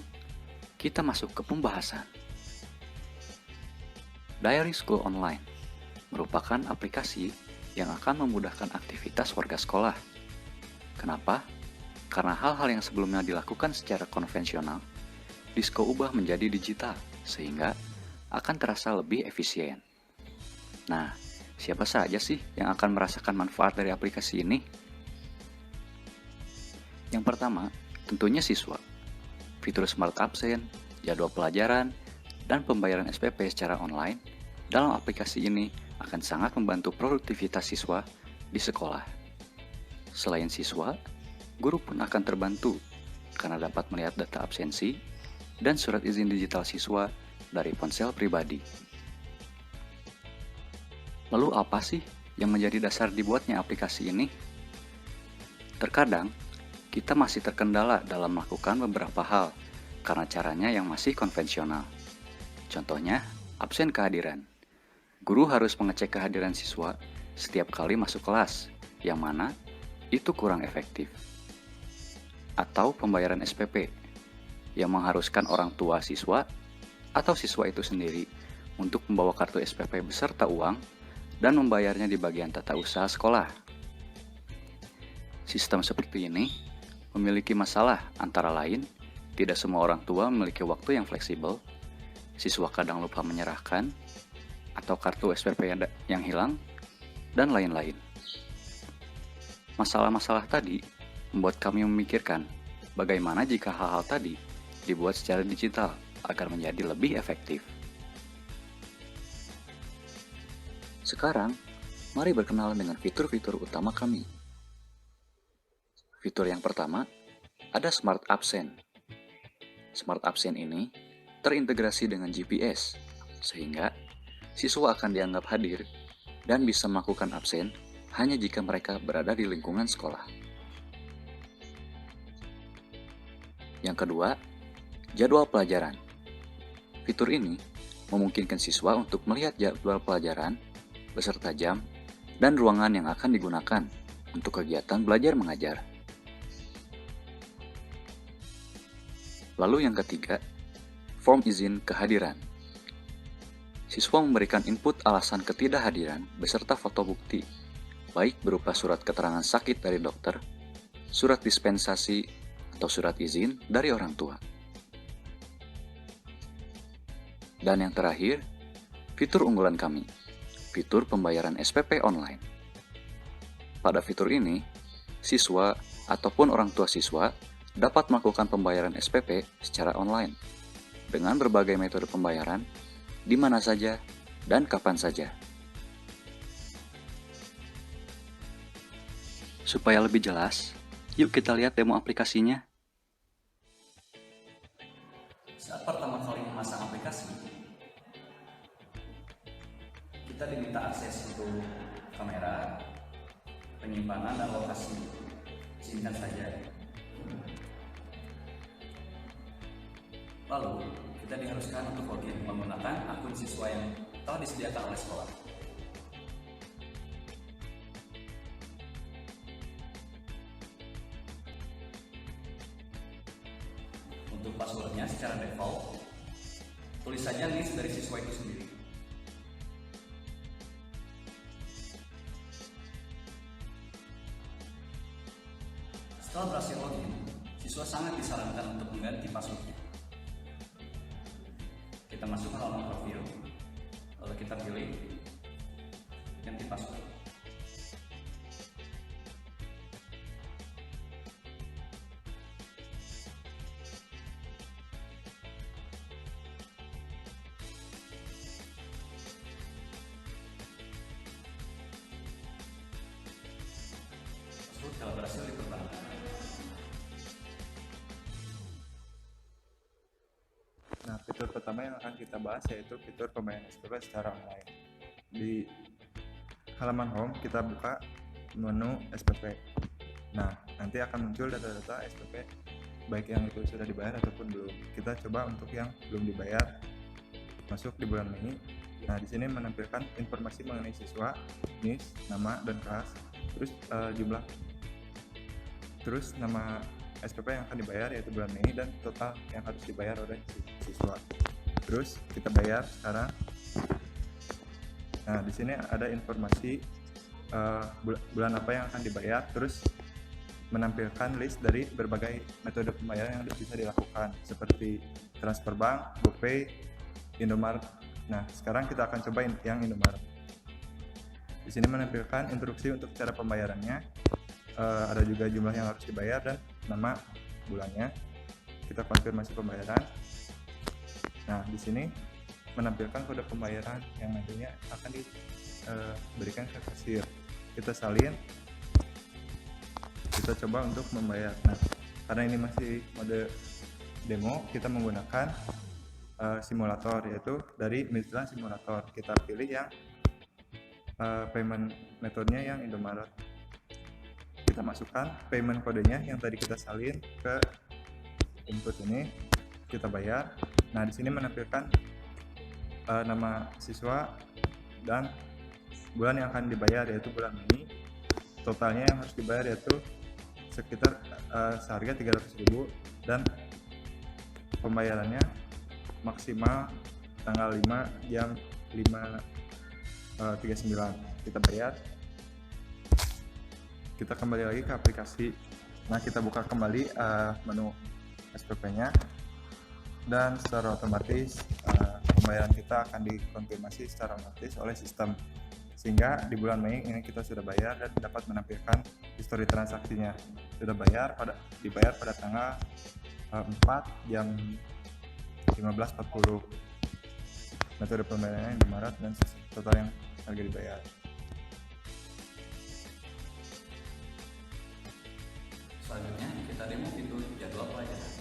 kita masuk ke pembahasan. Diary School Online merupakan aplikasi yang akan memudahkan aktivitas warga sekolah. Kenapa? Karena hal-hal yang sebelumnya dilakukan secara konvensional, Disko ubah menjadi digital, sehingga akan terasa lebih efisien. Nah, siapa saja sih yang akan merasakan manfaat dari aplikasi ini? Yang pertama, tentunya siswa. Fitur Smart Absen, jadwal pelajaran, dan pembayaran SPP secara online dalam aplikasi ini akan sangat membantu produktivitas siswa di sekolah. Selain siswa, guru pun akan terbantu karena dapat melihat data absensi dan surat izin digital siswa dari ponsel pribadi. Lalu apa sih yang menjadi dasar dibuatnya aplikasi ini? Terkadang, kita masih terkendala dalam melakukan beberapa hal karena caranya yang masih konvensional. Contohnya, absen kehadiran. Guru harus mengecek kehadiran siswa setiap kali masuk kelas, yang mana itu kurang efektif. Atau pembayaran SPP, yang mengharuskan orang tua siswa atau siswa itu sendiri untuk membawa kartu SPP beserta uang dan membayarnya di bagian tata usaha sekolah. Sistem seperti ini memiliki masalah antara lain, tidak semua orang tua memiliki waktu yang fleksibel, siswa kadang lupa menyerahkan, atau kartu SPP yang hilang, dan lain-lain. Masalah-masalah tadi membuat kami memikirkan bagaimana jika hal-hal tadi dibuat secara digital agar menjadi lebih efektif. Sekarang, mari berkenalan dengan fitur-fitur utama kami. Fitur yang pertama, ada Smart Absen. Smart Absen ini terintegrasi dengan GPS, sehingga siswa akan dianggap hadir dan bisa melakukan absen hanya jika mereka berada di lingkungan sekolah. Yang kedua, jadwal pelajaran. Fitur ini memungkinkan siswa untuk melihat jadwal pelajaran beserta jam dan ruangan yang akan digunakan untuk kegiatan belajar mengajar. Lalu yang ketiga, form izin kehadiran. Siswa memberikan input alasan ketidakhadiran beserta foto bukti, baik berupa surat keterangan sakit dari dokter, surat dispensasi, atau surat izin dari orang tua. Dan yang terakhir, fitur unggulan kami, fitur pembayaran SPP online. Pada fitur ini, siswa ataupun orang tua siswa dapat melakukan pembayaran SPP secara online dengan berbagai metode pembayaran di mana saja dan kapan saja. Supaya lebih jelas, yuk kita lihat demo aplikasinya. Saat pertama kali memasang aplikasi, kita diminta akses untuk kamera, penyimpanan, dan lokasi. Izinkan saja. Lalu, kita diharuskan untuk login menggunakan akun siswa yang telah disediakan oleh sekolah. Untuk passwordnya secara default, tulis saja list dari siswa itu sendiri. Setelah berhasil login, siswa sangat disarankan untuk mengganti passwordnya. Kita masukkan halaman profil, lalu kita pilih ganti password. Password telah berhasil dipertahankan. Nah, fitur pertama yang akan kita bahas yaitu fitur pembayaran SPP secara online. Di halaman home kita buka menu SPP. Nah, nanti akan muncul data-data SPP baik yang itu sudah dibayar ataupun belum. Kita coba untuk yang belum dibayar, masuk di bulan Mei. Nah, di sini menampilkan informasi mengenai siswa, NIS, nama dan kelas, terus jumlah, terus nama SPP yang akan dibayar yaitu bulan Mei dan total yang harus dibayar oleh siswa. Terus kita bayar sekarang. Nah, di sini ada informasi bulan apa yang akan dibayar, terus menampilkan list dari berbagai metode pembayaran yang bisa dilakukan seperti transfer bank, GoPay, Indomaret. Nah, sekarang kita akan coba yang Indomaret. Di sini menampilkan instruksi untuk cara pembayarannya, ada juga jumlah yang harus dibayar dan nama bulannya. Kita konfirmasi pembayaran. Nah, di sini menampilkan kode pembayaran yang nantinya akan diberikan ke kasir. Kita salin, kita coba untuk membayar. Nah, karena ini masih mode demo, kita menggunakan simulator, yaitu dari Mitra Simulator. Kita pilih yang payment metodenya yang Indomaret. Kita masukkan payment kodenya yang tadi kita salin ke input ini, kita bayar. Nah, di sini menampilkan nama siswa dan bulan yang akan dibayar yaitu bulan Mei. Totalnya yang harus dibayar yaitu sekitar seharga 300.000 dan pembayarannya maksimal tanggal 5 jam 5.39. Kita bayar. Kita kembali lagi ke aplikasi. Nah, kita buka kembali menu SPP-nya dan secara otomatis pembayaran kita akan dikonfirmasi secara otomatis oleh sistem, sehingga di bulan Mei ini kita sudah bayar dan dapat menampilkan histori transaksinya. Sudah dibayar pada tanggal 4 jam 15.40. Metode pembayarannya di Maret dan total yang harga dibayar. Selanjutnya kita demo fitur jadwal pelajaran.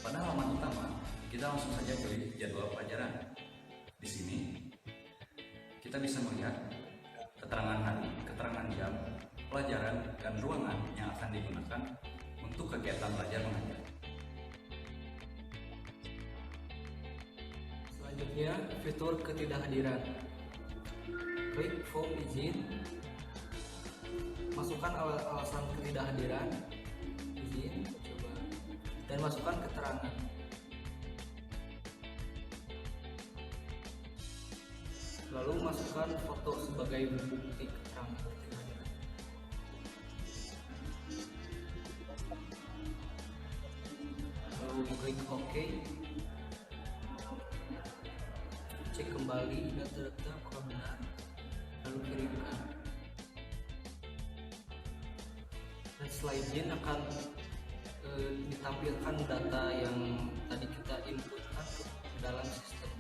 Pada halaman utama, kita langsung saja pilih jadwal pelajaran. Di sini kita bisa melihat keterangan hari, keterangan jam, pelajaran, dan ruangan yang akan digunakan untuk kegiatan belajar mengajar. Selanjutnya, fitur ketidakhadiran. Klik form izin, masukkan alasan ketidakhadiran, izin, coba, dan masukkan keterangan. Lalu masukkan foto sebagai bukti keterangan ketidakhadiran. Lalu klik OK. Cek kembali data-data apakah benar, lalu kirimkan. Dan setelah izin akan ditampilkan data yang tadi kita inputkan ke dalam sistem.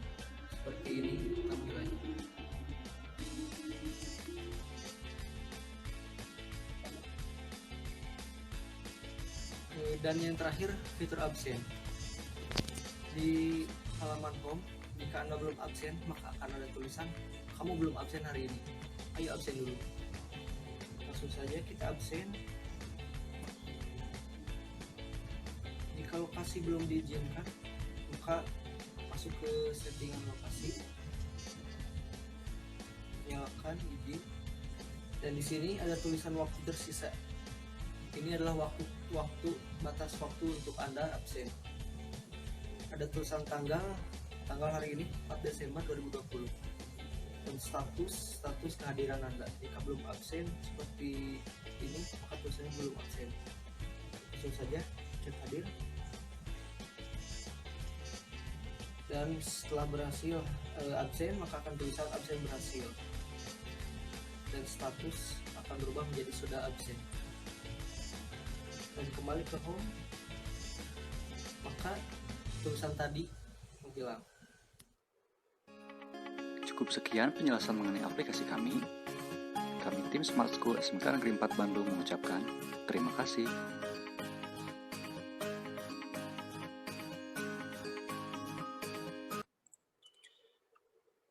Seperti ini tampilannya. Dan yang terakhir, fitur absen. Di halaman home, jika Anda belum absen, maka akan ada tulisan kamu belum absen hari ini. Ayo absen dulu. Langsung saja kita absen. Jika lokasi belum diizinkan, maka masuk ke settingan lokasi, nyalakan izin, dan di sini ada tulisan waktu tersisa. Ini adalah batas waktu untuk Anda absen. Ada tulisan tanggal hari ini 4 Desember 2020 dan status kehadiran Anda. Jika belum absen seperti ini, maka tulisannya belum absen. Langsung saja cek hadir, dan setelah berhasil absen, maka akan tulisan absen berhasil dan status akan berubah menjadi sudah absen. Dan kembali ke home, maka tulisan tadi menghilang. Cukup sekian penjelasan mengenai aplikasi kami. Kami tim Smart School SMK Negeri 4 Bandung mengucapkan terima kasih.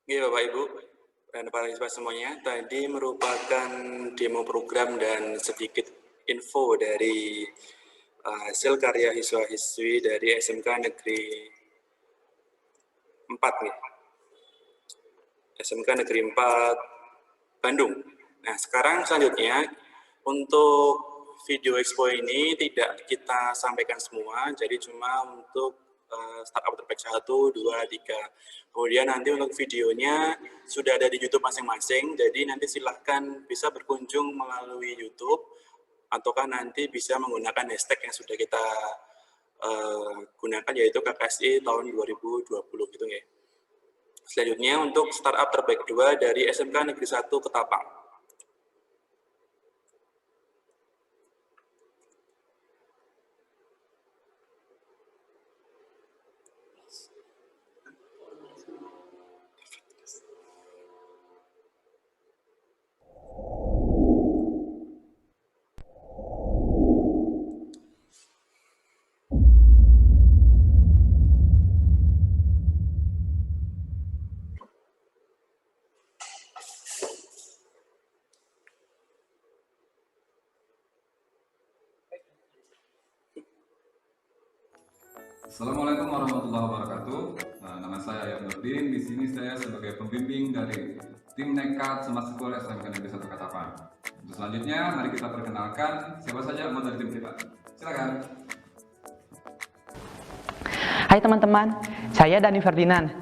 Oke Bapak Ibu dan para siswa semuanya, tadi merupakan demo program dan sedikit info dari hasil karya siswa-siswi dari SMK Negeri 4 nih. SMK Negeri 4 Bandung. Nah, sekarang selanjutnya untuk video expo ini tidak kita sampaikan semua, jadi cuma untuk startup terbaik 1, 2, 3. Kemudian nanti untuk videonya sudah ada di YouTube masing-masing, jadi nanti silahkan bisa berkunjung melalui YouTube, ataukah nanti bisa menggunakan hashtag yang sudah kita gunakan, yaitu KKSI tahun 2020 gitu ya. Selanjutnya untuk startup terbaik 2 dari SMK Negeri 1 Ketapang. Assalamualaikum warahmatullahi wabarakatuh. Nama saya Ayat Nurdin. Di sini saya sebagai pembimbing dari tim Nekat Smart School SMK Negeri 1 Ketapang. Untuk selanjutnya, mari kita perkenalkan siapa saja anggota tim kita. Silakan. Hai teman-teman, saya Dani Ferdinand.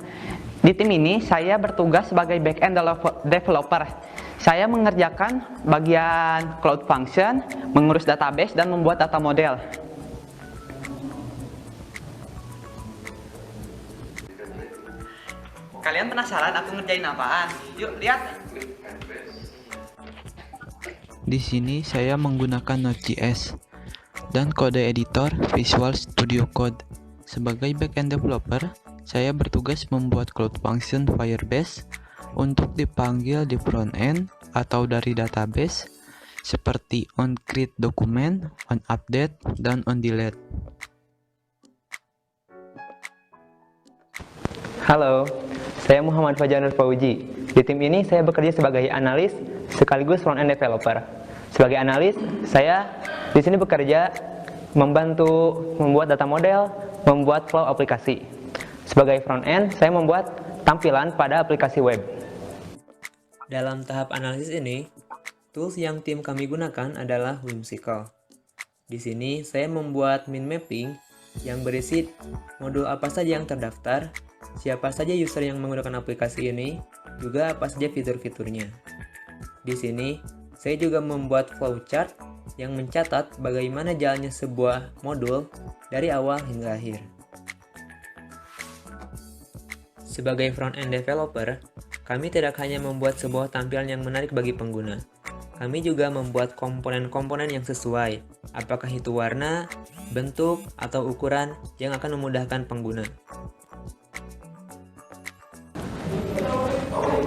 Di tim ini saya bertugas sebagai back-end developer. Saya mengerjakan bagian cloud function, mengurus database, dan membuat data model. Kalian penasaran aku ngerjain apaan? Yuk lihat. Di sini saya menggunakan Node.js dan kode editor Visual Studio Code. Sebagai backend developer, saya bertugas membuat cloud function Firebase untuk dipanggil di front-end atau dari database seperti onCreate dokumen, onUpdate, dan onDelete. Halo, saya Muhammad Fajar Fauji. Di tim ini saya bekerja sebagai analis sekaligus front-end developer. Sebagai analis, saya di sini bekerja membantu membuat data model, membuat flow aplikasi. Sebagai front-end, saya membuat tampilan pada aplikasi web. Dalam tahap analisis ini, tools yang tim kami gunakan adalah Whimsical. Di sini, saya membuat min mapping yang berisi modul apa saja yang terdaftar, siapa saja user yang menggunakan aplikasi ini, juga apa saja fitur-fiturnya. Di sini, saya juga membuat flowchart yang mencatat bagaimana jalannya sebuah modul dari awal hingga akhir. Sebagai front-end developer, kami tidak hanya membuat sebuah tampilan yang menarik bagi pengguna. Kami juga membuat komponen-komponen yang sesuai, apakah itu warna, bentuk, atau ukuran yang akan memudahkan pengguna.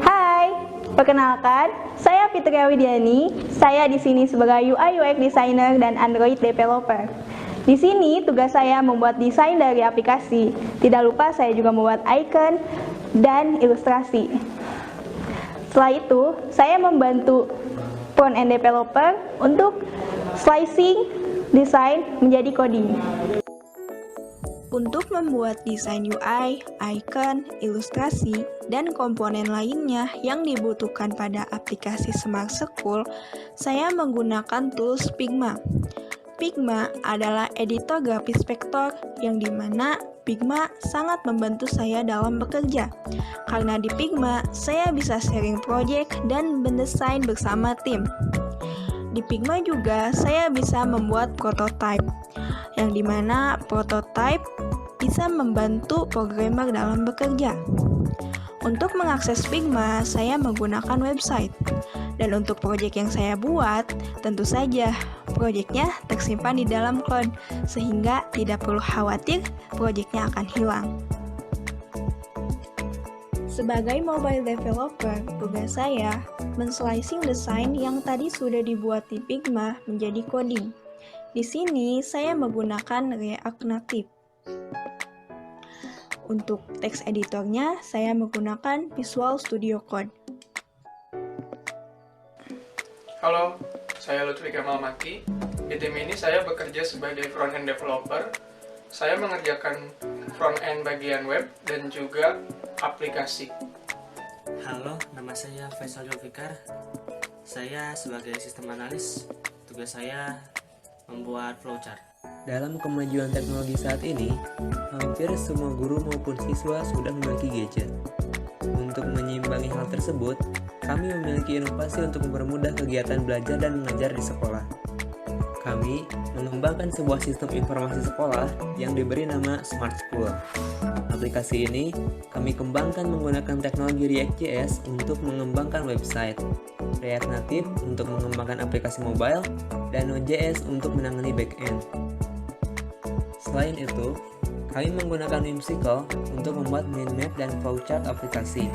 Hai, perkenalkan, saya Fitria Widiani. Saya di sini sebagai UI UX designer dan Android developer. Di sini tugas saya membuat desain dari aplikasi. Tidak lupa saya juga membuat icon dan ilustrasi. Setelah itu, saya membantu front-end developer untuk slicing desain menjadi coding. Untuk membuat desain UI, icon, ilustrasi, dan komponen lainnya yang dibutuhkan pada aplikasi Smart School, saya menggunakan tools Figma. Figma adalah editor grafis vektor yang dimana Figma sangat membantu saya dalam bekerja. Karena di Figma, saya bisa sharing project dan mendesain bersama tim. Di Figma juga saya bisa membuat prototype, yang dimana prototype bisa membantu programmer dalam bekerja. Untuk mengakses Figma, saya menggunakan website. Dan untuk proyek yang saya buat, tentu saja proyeknya tersimpan di dalam cloud, sehingga tidak perlu khawatir proyeknya akan hilang. Sebagai mobile developer, tugas saya men-slicing desain yang tadi sudah dibuat di Figma menjadi coding. Di sini saya menggunakan React Native. Untuk text editornya, saya menggunakan Visual Studio Code. Halo, saya Lutfi Kamal Maki. Di tim ini saya bekerja sebagai front-end developer. Saya mengerjakan front-end bagian web dan juga aplikasi. Halo, nama saya Faisal Zulfikar. Saya sebagai sistem analis, tugas saya membuat flowchart. Dalam kemajuan teknologi saat ini, hampir semua guru maupun siswa sudah memiliki gadget. Untuk menyeimbangi hal tersebut, kami memiliki inovasi untuk mempermudah kegiatan belajar dan mengajar di sekolah. Kami mengembangkan sebuah sistem informasi sekolah yang diberi nama Smart School. Aplikasi ini kami kembangkan menggunakan teknologi React.js untuk mengembangkan website, React Native untuk mengembangkan aplikasi mobile, dan Node.js untuk menangani back-end. Selain itu, kami menggunakan Whimsical untuk membuat mind map dan flowchart aplikasi.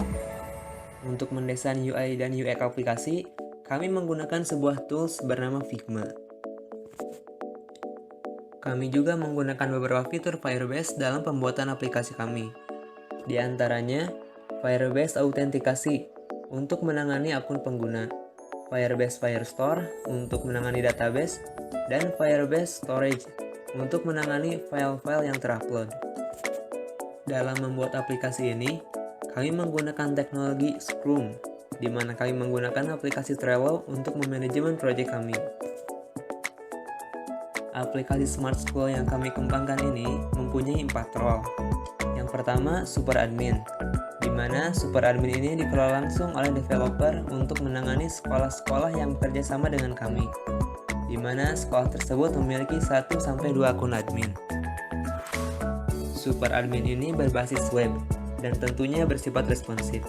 Untuk mendesain UI dan UX aplikasi, kami menggunakan sebuah tools bernama Figma. Kami juga menggunakan beberapa fitur Firebase dalam pembuatan aplikasi kami. Di antaranya, Firebase Autentikasi untuk menangani akun pengguna, Firebase Firestore untuk menangani database, dan Firebase Storage untuk menangani file-file yang terupload. Dalam membuat aplikasi ini, kami menggunakan teknologi Scrum, di mana kami menggunakan aplikasi Trello untuk memanajemen proyek kami. Aplikasi Smart School yang kami kembangkan ini mempunyai 4 role. Yang pertama, Super Admin, di mana Super Admin ini dikelola langsung oleh developer untuk menangani sekolah-sekolah yang bekerja sama dengan kami, di mana sekolah tersebut memiliki 1-2 akun admin. Super Admin ini berbasis web dan tentunya bersifat responsif.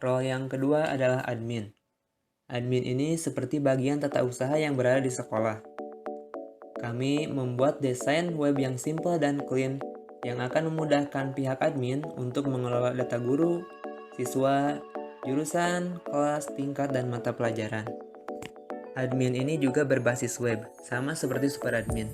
Role yang kedua adalah admin. Admin ini seperti bagian tata usaha yang berada di sekolah. Kami membuat desain web yang simple dan clean yang akan memudahkan pihak admin untuk mengelola data guru, siswa, jurusan, kelas, tingkat, dan mata pelajaran. Admin ini juga berbasis web, sama seperti super admin.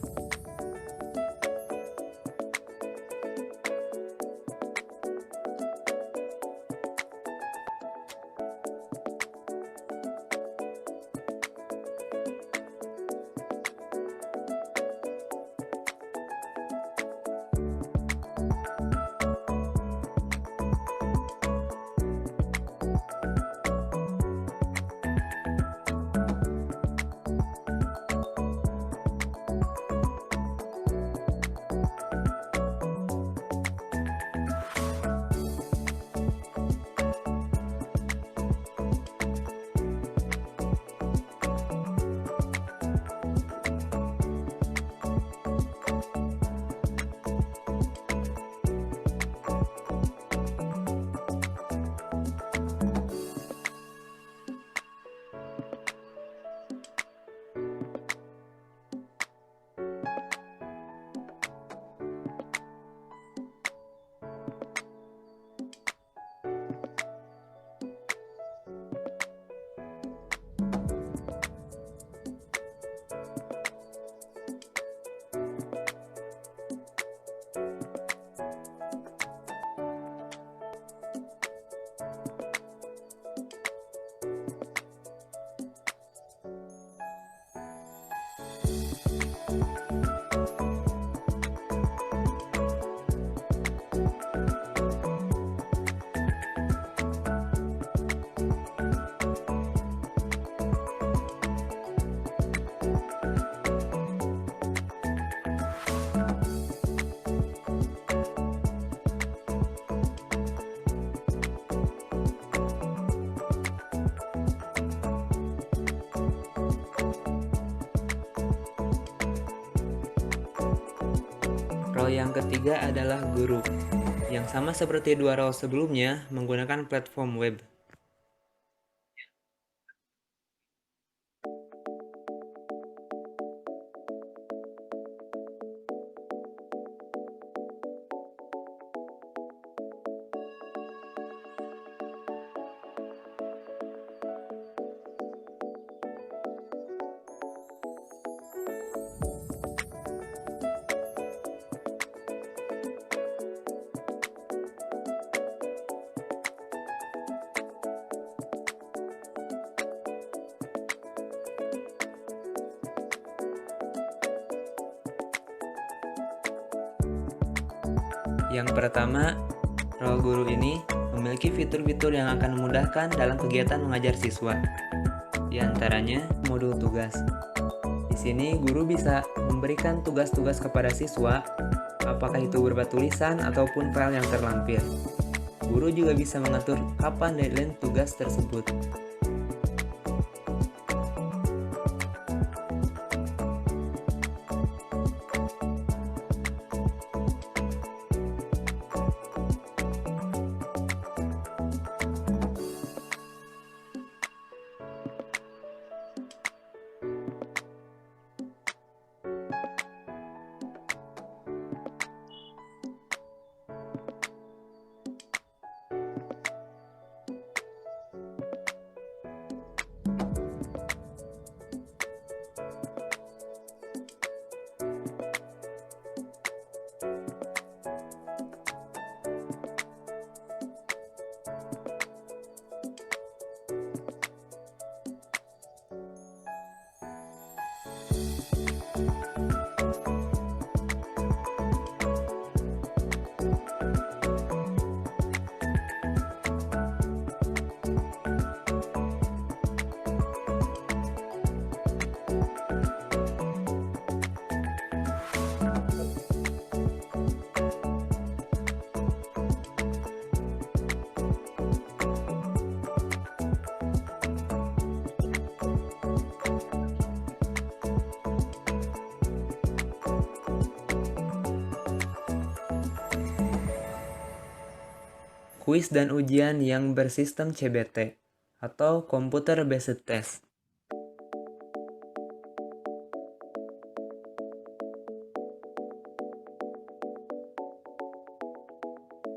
Role yang ketiga adalah guru, yang sama seperti dua role sebelumnya menggunakan platform web. Yang pertama, role guru ini memiliki fitur-fitur yang akan memudahkan dalam kegiatan mengajar siswa. Di antaranya, modul tugas. Di sini, guru bisa memberikan tugas-tugas kepada siswa, apakah itu berupa tulisan ataupun file yang terlampir. Guru juga bisa mengatur kapan deadline tugas tersebut. Kuis dan ujian yang bersistem CBT atau Computer Based Test.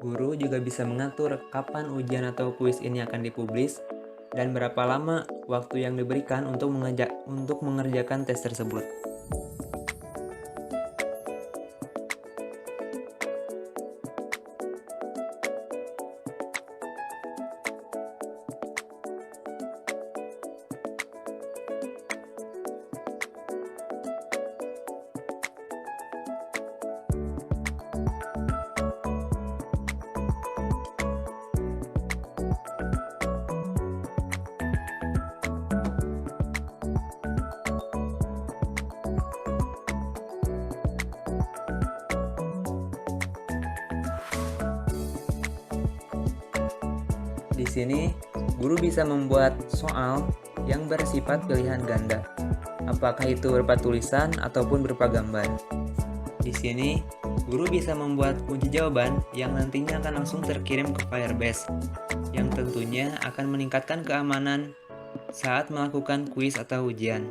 Guru juga bisa mengatur kapan ujian atau kuis ini akan dipublis dan berapa lama waktu yang diberikan untuk mengerjakan tes tersebut. Di sini, guru bisa membuat soal yang bersifat pilihan ganda, apakah itu berupa tulisan ataupun berupa gambar. Di sini, guru bisa membuat kunci jawaban yang nantinya akan langsung terkirim ke Firebase, yang tentunya akan meningkatkan keamanan saat melakukan kuis atau ujian.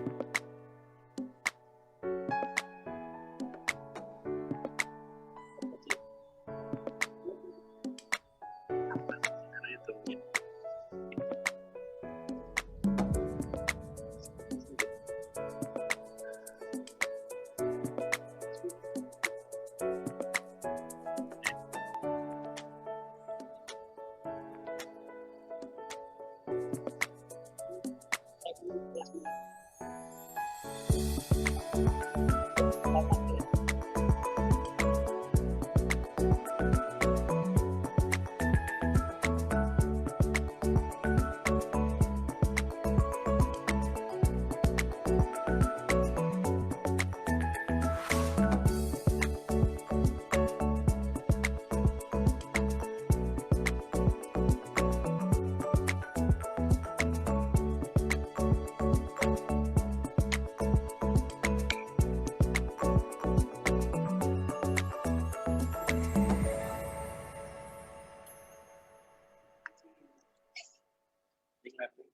speak mapping.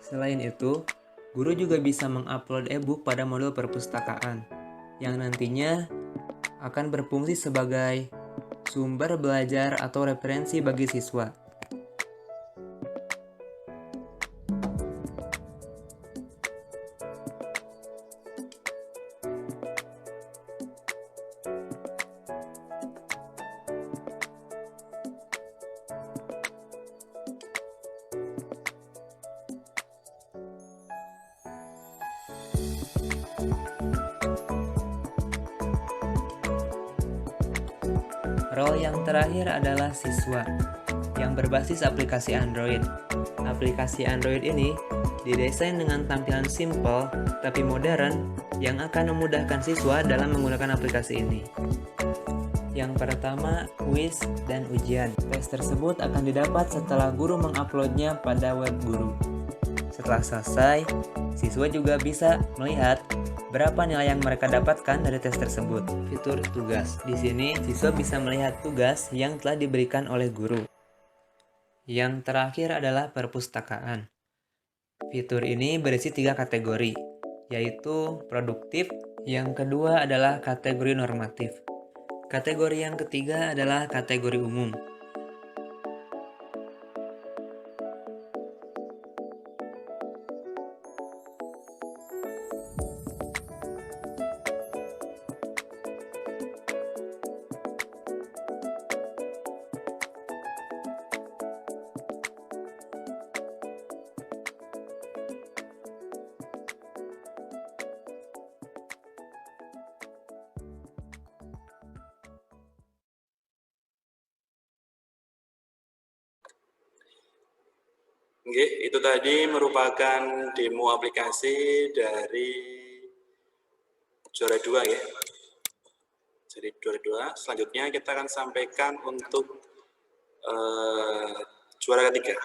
Selain itu, guru juga bisa mengupload e-book pada modul perpustakaan, yang nantinya akan berfungsi sebagai sumber belajar atau referensi bagi siswa. Role yang terakhir adalah siswa yang berbasis aplikasi Android. Aplikasi Android ini didesain dengan tampilan simple tapi modern yang akan memudahkan siswa dalam menggunakan aplikasi ini. Yang pertama, kuis dan ujian. Tes tersebut akan didapat setelah guru menguploadnya pada web guru. Setelah selesai, siswa juga bisa melihat berapa nilai yang mereka dapatkan dari tes tersebut. Fitur tugas. Di sini, siswa bisa melihat tugas yang telah diberikan oleh guru. Yang terakhir adalah perpustakaan. Fitur ini berisi 3 kategori, yaitu produktif, yang kedua adalah kategori normatif. Kategori yang ketiga adalah kategori umum. Oke, itu tadi merupakan demo aplikasi dari juara 2 ya. Jadi juara 2, selanjutnya kita akan sampaikan untuk juara ketiga.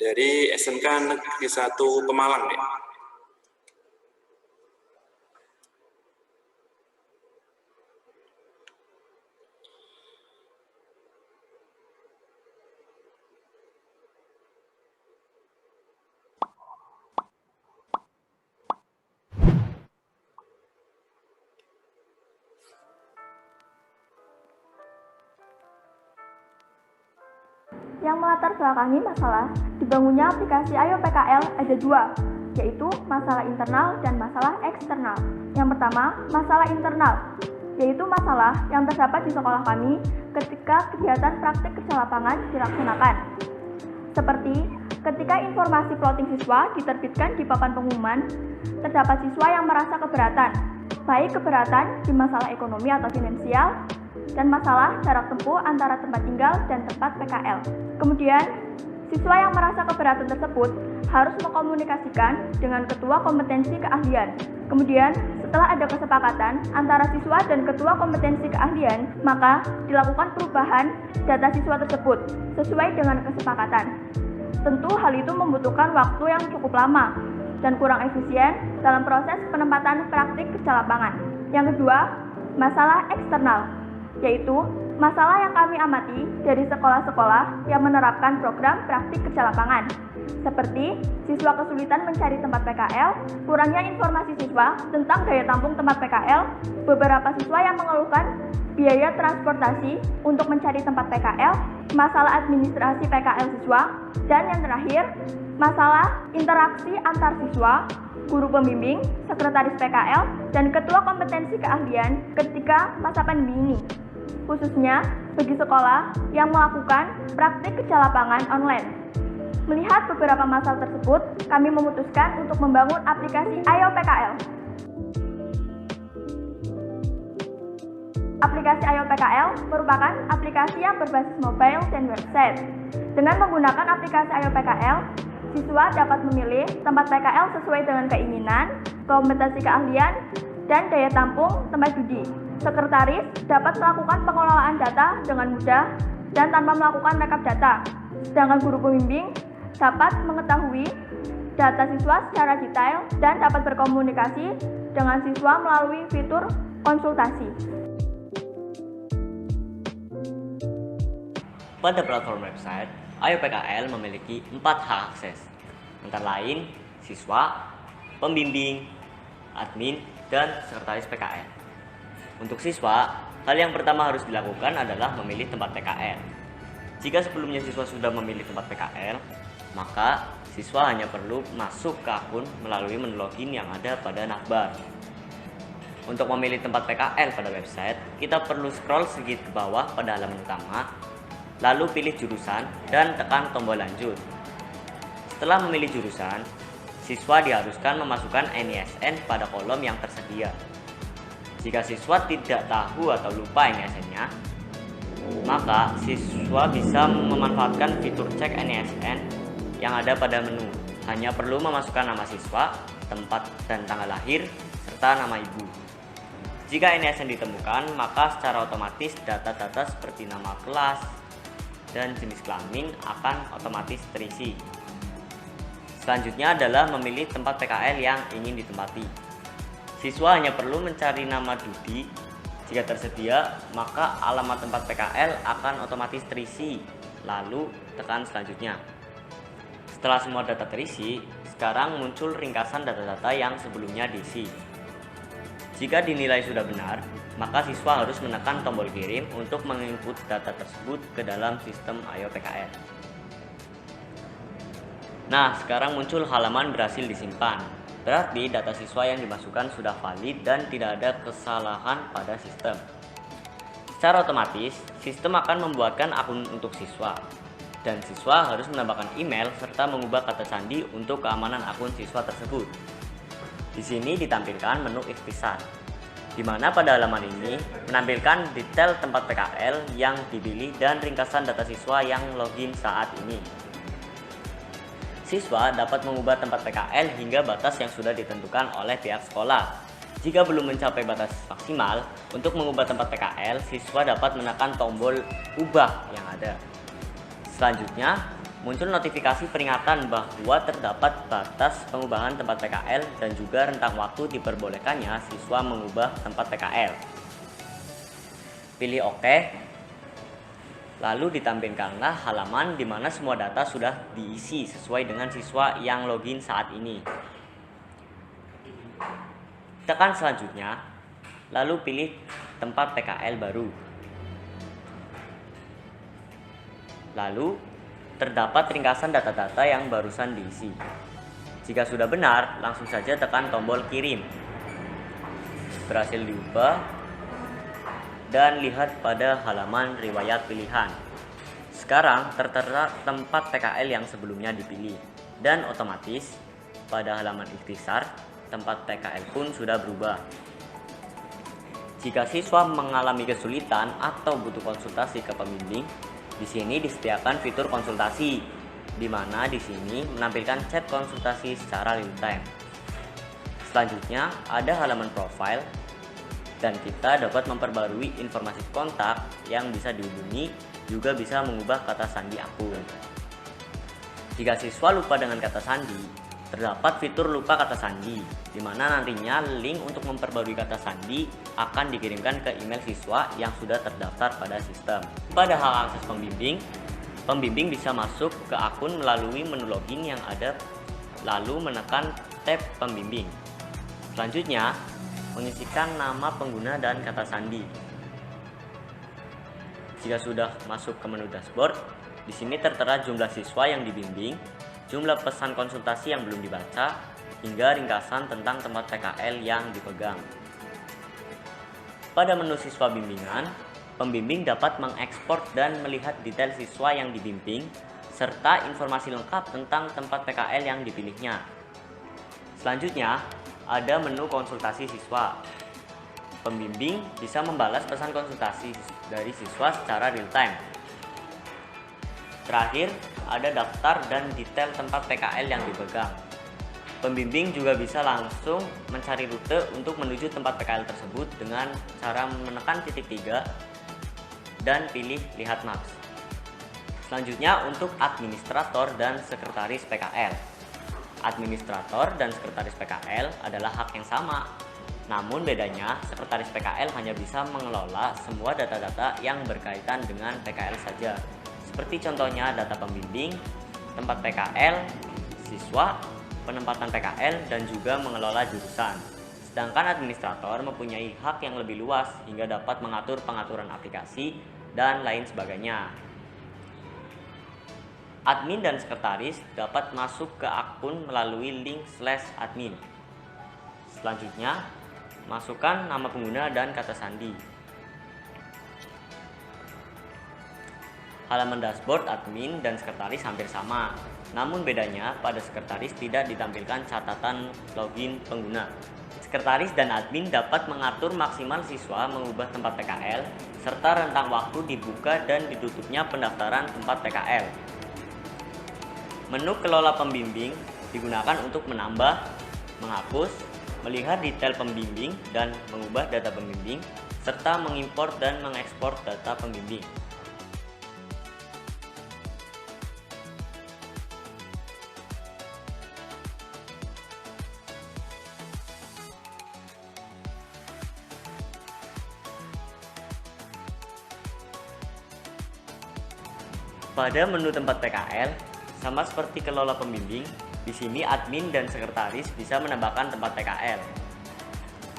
Dari SMK Negeri 1 Pemalang ya. Yang melatar belakangi masalah dibangunnya aplikasi Ayo PKL ada 2, yaitu masalah internal dan masalah eksternal. Yang pertama, masalah internal, yaitu masalah yang terdapat di sekolah kami ketika kegiatan praktik kerja lapangan dilaksanakan. Seperti ketika informasi plotting siswa diterbitkan di papan pengumuman, terdapat siswa yang merasa keberatan, baik keberatan di masalah ekonomi atau finansial, dan masalah jarak tempuh antara tempat tinggal dan tempat PKL. Kemudian, siswa yang merasa keberatan tersebut harus mengkomunikasikan dengan ketua kompetensi keahlian. Kemudian, setelah ada kesepakatan antara siswa dan ketua kompetensi keahlian, maka dilakukan perubahan data siswa tersebut sesuai dengan kesepakatan. Tentu hal itu membutuhkan waktu yang cukup lama dan kurang efisien dalam proses penempatan praktik kerja lapangan. Yang kedua, masalah eksternal. yaitu masalah yang kami amati dari sekolah-sekolah yang menerapkan program praktik kerja lapangan, seperti siswa kesulitan mencari tempat PKL, kurangnya informasi siswa tentang daya tampung tempat PKL, beberapa siswa yang mengeluhkan biaya transportasi untuk mencari tempat PKL, masalah administrasi PKL siswa, dan yang terakhir, masalah interaksi antar siswa, guru pembimbing, sekretaris PKL, dan ketua kompetensi keahlian ketika masa pandemi ini, khususnya bagi sekolah yang melakukan praktik kerja lapangan online. Melihat beberapa masalah tersebut, kami memutuskan untuk membangun aplikasi Ayo PKL. Aplikasi Ayo PKL merupakan aplikasi yang berbasis mobile dan website. Dengan menggunakan aplikasi Ayo PKL, siswa dapat memilih tempat PKL sesuai dengan keinginan, kompetensi keahlian, dan daya tampung tempat studi. Sekretaris dapat melakukan pengelolaan data dengan mudah dan tanpa melakukan backup data. Sedangkan guru pembimbing dapat mengetahui data siswa secara detail dan dapat berkomunikasi dengan siswa melalui fitur konsultasi. Pada platform website, Ayo PKL memiliki 4 hak akses, antara lain siswa, pembimbing, admin, dan sekretaris PKL. Untuk siswa, hal yang pertama harus dilakukan adalah memilih tempat PKL. Jika sebelumnya siswa sudah memilih tempat PKL, maka siswa hanya perlu masuk ke akun melalui menu login yang ada pada navbar. Untuk memilih tempat PKL pada website, kita perlu scroll sedikit ke bawah pada halaman utama, lalu pilih jurusan dan tekan tombol lanjut. Setelah memilih jurusan, siswa diharuskan memasukkan NISN pada kolom yang tersedia. Jika siswa tidak tahu atau lupa NISN-nya, maka siswa bisa memanfaatkan fitur cek NISN yang ada pada menu. Hanya perlu memasukkan nama siswa, tempat dan tanggal lahir, serta nama ibu. Jika NISN ditemukan, maka secara otomatis data-data seperti nama kelas dan jenis kelamin akan otomatis terisi. Selanjutnya adalah memilih tempat PKL yang ingin ditempati. Siswa hanya perlu mencari nama Dudi. Jika tersedia, maka alamat tempat PKL akan otomatis terisi. Lalu tekan selanjutnya. Setelah semua data terisi, sekarang muncul ringkasan data-data yang sebelumnya diisi. Jika dinilai sudah benar, maka siswa harus menekan tombol kirim untuk menginput data tersebut ke dalam sistem Ayo PKL. Nah, sekarang muncul halaman berhasil disimpan. Berarti data siswa yang dimasukkan sudah valid dan tidak ada kesalahan pada sistem. Secara otomatis, sistem akan membuatkan akun untuk siswa. Dan siswa harus menambahkan email serta mengubah kata sandi untuk keamanan akun siswa tersebut. Di sini ditampilkan menu ikhtisar, di mana pada halaman ini menampilkan detail tempat PKL yang dipilih dan ringkasan data siswa yang login saat ini. Siswa dapat mengubah tempat PKL hingga batas yang sudah ditentukan oleh pihak sekolah. Jika belum mencapai batas maksimal, untuk mengubah tempat PKL, siswa dapat menekan tombol ubah yang ada. Selanjutnya, muncul notifikasi peringatan bahwa terdapat batas pengubahan tempat PKL dan juga rentang waktu diperbolehkannya siswa mengubah tempat PKL. Pilih OK. Lalu ditampilkanlah halaman di mana semua data sudah diisi sesuai dengan siswa yang login saat ini. Tekan selanjutnya, lalu pilih tempat PKL baru. Lalu, terdapat ringkasan data-data yang barusan diisi. Jika sudah benar, langsung saja tekan tombol kirim. Berhasil diubah. Dan lihat pada halaman riwayat pilihan. Sekarang tertera tempat PKL yang sebelumnya dipilih. Dan otomatis pada halaman ikhtisar, tempat PKL pun sudah berubah. Jika siswa mengalami kesulitan atau butuh konsultasi ke pembimbing, di sini disediakan fitur konsultasi, di mana di sini menampilkan chat konsultasi secara real time. Selanjutnya ada halaman profile, dan kita dapat memperbarui informasi kontak yang bisa dihubungi, juga bisa mengubah kata sandi akun. Jika siswa lupa dengan kata sandi, terdapat fitur lupa kata sandi, di mana nantinya link untuk memperbarui kata sandi akan dikirimkan ke email siswa yang sudah terdaftar pada sistem. Pada hak akses pembimbing, pembimbing bisa masuk ke akun melalui menu login yang ada, lalu menekan tab pembimbing. Selanjutnya, mengisikan nama pengguna dan kata sandi. Jika sudah masuk ke menu dashboard, di sini tertera jumlah siswa yang dibimbing, jumlah pesan konsultasi yang belum dibaca, hingga ringkasan tentang tempat PKL yang dipegang. Pada menu siswa bimbingan, pembimbing dapat mengekspor dan melihat detail siswa yang dibimbing, serta informasi lengkap tentang tempat PKL yang dipilihnya. Selanjutnya, ada menu konsultasi siswa. Pembimbing bisa membalas pesan konsultasi dari siswa secara real time. Terakhir, ada daftar dan detail tempat PKL yang dipegang. Pembimbing juga bisa langsung mencari rute untuk menuju tempat PKL tersebut dengan cara menekan titik 3 dan pilih lihat maps. Selanjutnya untuk administrator dan sekretaris PKL. Administrator dan sekretaris PKL adalah hak yang sama. Namun bedanya, sekretaris PKL hanya bisa mengelola semua data-data yang berkaitan dengan PKL saja. Seperti contohnya data pembimbing, tempat PKL, siswa, penempatan PKL, dan juga mengelola jurusan. Sedangkan administrator mempunyai hak yang lebih luas hingga dapat mengatur pengaturan aplikasi dan lain sebagainya. Admin dan sekretaris dapat masuk ke akun melalui link /admin. Selanjutnya, masukkan nama pengguna dan kata sandi. Halaman dashboard admin dan sekretaris hampir sama, namun bedanya pada sekretaris tidak ditampilkan catatan login pengguna. Sekretaris dan admin dapat mengatur maksimal siswa mengubah tempat PKL, serta rentang waktu dibuka dan ditutupnya pendaftaran tempat PKL. Menu kelola pembimbing digunakan untuk menambah, menghapus, melihat detail pembimbing dan mengubah data pembimbing, serta mengimpor dan mengekspor data pembimbing. Pada menu tempat PKL, sama seperti kelola pembimbing, di sini admin dan sekretaris bisa menambahkan tempat PKL,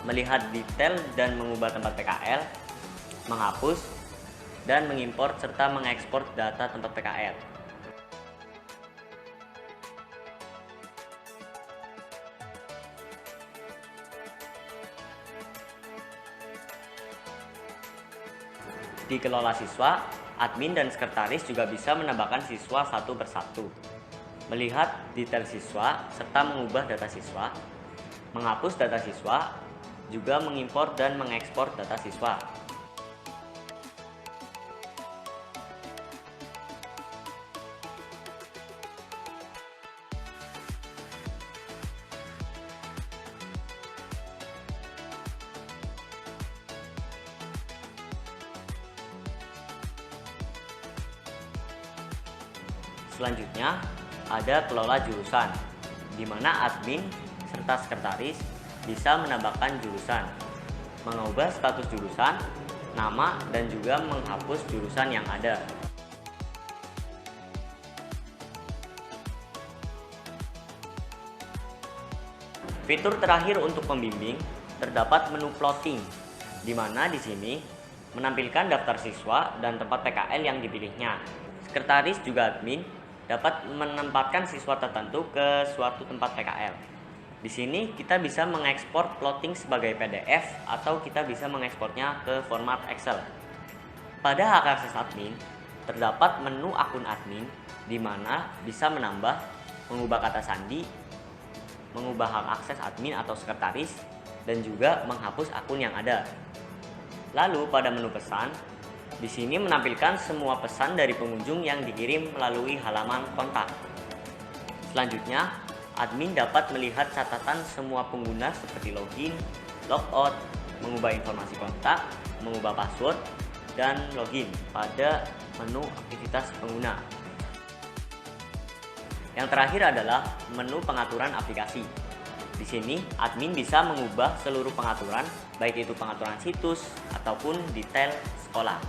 melihat detail dan mengubah tempat PKL, menghapus, dan mengimpor serta mengekspor data tempat PKL. Di kelola siswa, admin dan sekretaris juga bisa menambahkan siswa satu persatu, melihat detail siswa serta mengubah data siswa, menghapus data siswa, juga mengimpor dan mengekspor data siswa. Selanjutnya, ada kelola jurusan, di mana admin serta sekretaris bisa menambahkan jurusan, mengubah status jurusan, nama, dan juga menghapus jurusan yang ada. Fitur terakhir untuk pembimbing terdapat menu plotting, di mana di sini menampilkan daftar siswa dan tempat PKL yang dipilihnya. Sekretaris juga admin dapat menempatkan siswa tertentu ke suatu tempat PKL. Di sini kita bisa mengekspor plotting sebagai PDF atau kita bisa mengekspornya ke format Excel. Pada hak akses admin, terdapat menu akun admin di mana bisa menambah, mengubah kata sandi, mengubah hak akses admin atau sekretaris, dan juga menghapus akun yang ada. Lalu pada menu pesan, di sini menampilkan semua pesan dari pengunjung yang dikirim melalui halaman kontak. Selanjutnya, admin dapat melihat catatan semua pengguna seperti login, logout, mengubah informasi kontak, mengubah password, dan login pada menu aktivitas pengguna. Yang terakhir adalah menu pengaturan aplikasi. Di sini, admin bisa mengubah seluruh pengaturan, baik itu pengaturan situs ataupun detail sekolah.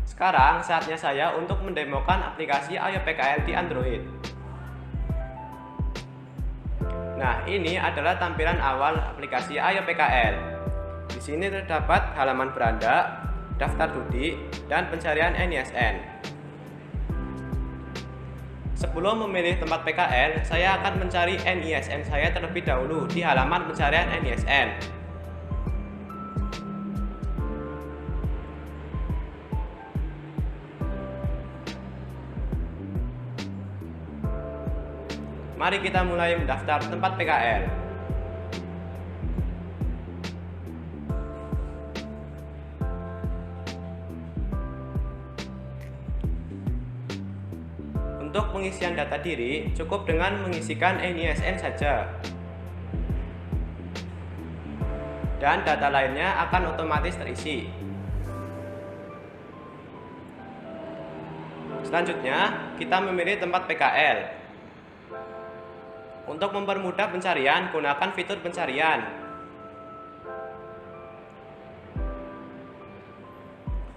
Sekarang saatnya saya untuk mendemokan aplikasi AyoPKL di Android. Nah, ini adalah tampilan awal aplikasi AyoPKL. Di sini terdapat halaman beranda, daftar studi, dan pencarian NISN. Sebelum memilih tempat PKL, saya akan mencari NISN saya terlebih dahulu di halaman pencarian NISN. Mari kita mulai mendaftar tempat PKL. Untuk pengisian data diri, cukup dengan mengisikan NISN saja. Dan data lainnya akan otomatis terisi. Selanjutnya, kita memilih tempat PKL. Untuk mempermudah pencarian, gunakan fitur pencarian.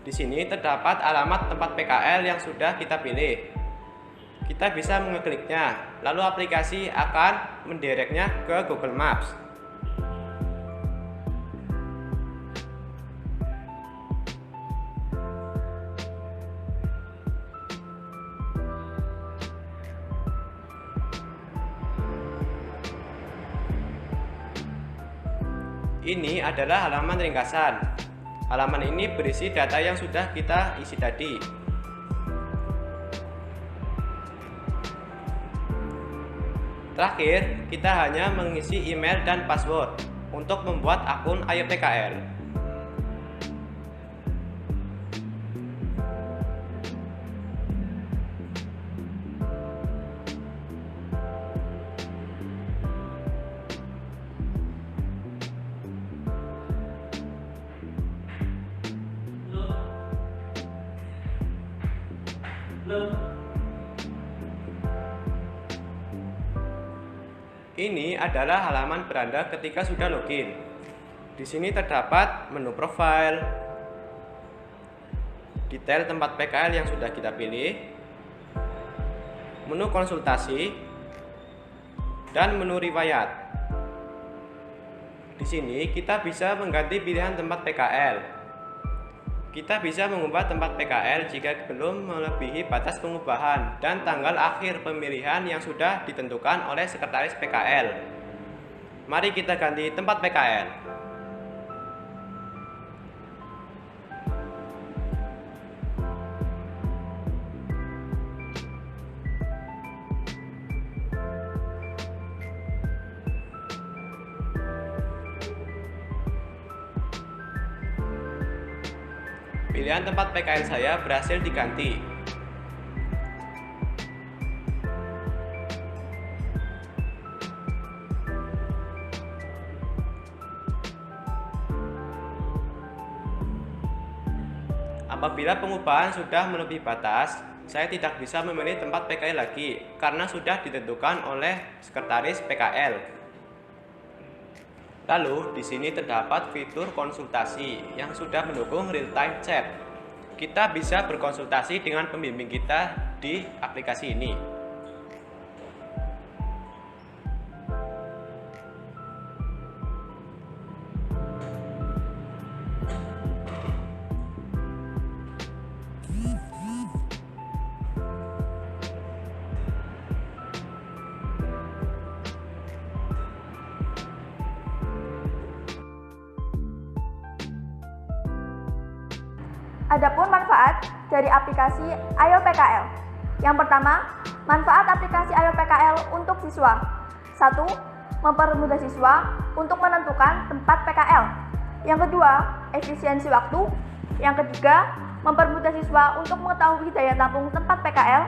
Di sini terdapat alamat tempat PKL yang sudah kita pilih. Kita bisa mengekliknya, lalu aplikasi akan mendireknya ke Google Maps. Ini adalah halaman ringkasan. Halaman ini berisi data yang sudah kita isi tadi. Terakhir, kita hanya mengisi email dan password untuk membuat akun AyoPKL. Ini adalah halaman beranda ketika sudah login. Di sini terdapat menu profile, detail tempat PKL yang sudah kita pilih, menu konsultasi, dan menu riwayat. Di sini kita bisa mengganti pilihan tempat PKL. Kita bisa mengubah tempat PKL jika belum melebihi batas pengubahan dan tanggal akhir pemilihan yang sudah ditentukan oleh sekretaris PKL. Mari kita ganti tempat PKL. Pilihan tempat PKL saya berhasil diganti. Apabila pengubahan sudah melebihi batas, saya tidak bisa memilih tempat PKL lagi karena sudah ditentukan oleh sekretaris PKL. Lalu, di sini terdapat fitur konsultasi yang sudah mendukung real-time chat. Kita bisa berkonsultasi dengan pembimbing kita di aplikasi ini. Adapun manfaat dari aplikasi AyoPKL. Yang pertama, manfaat aplikasi AyoPKL untuk siswa. 1. Mempermudah siswa untuk menentukan tempat PKL. Yang kedua, efisiensi waktu. Yang ketiga, mempermudah siswa untuk mengetahui daya tampung tempat PKL.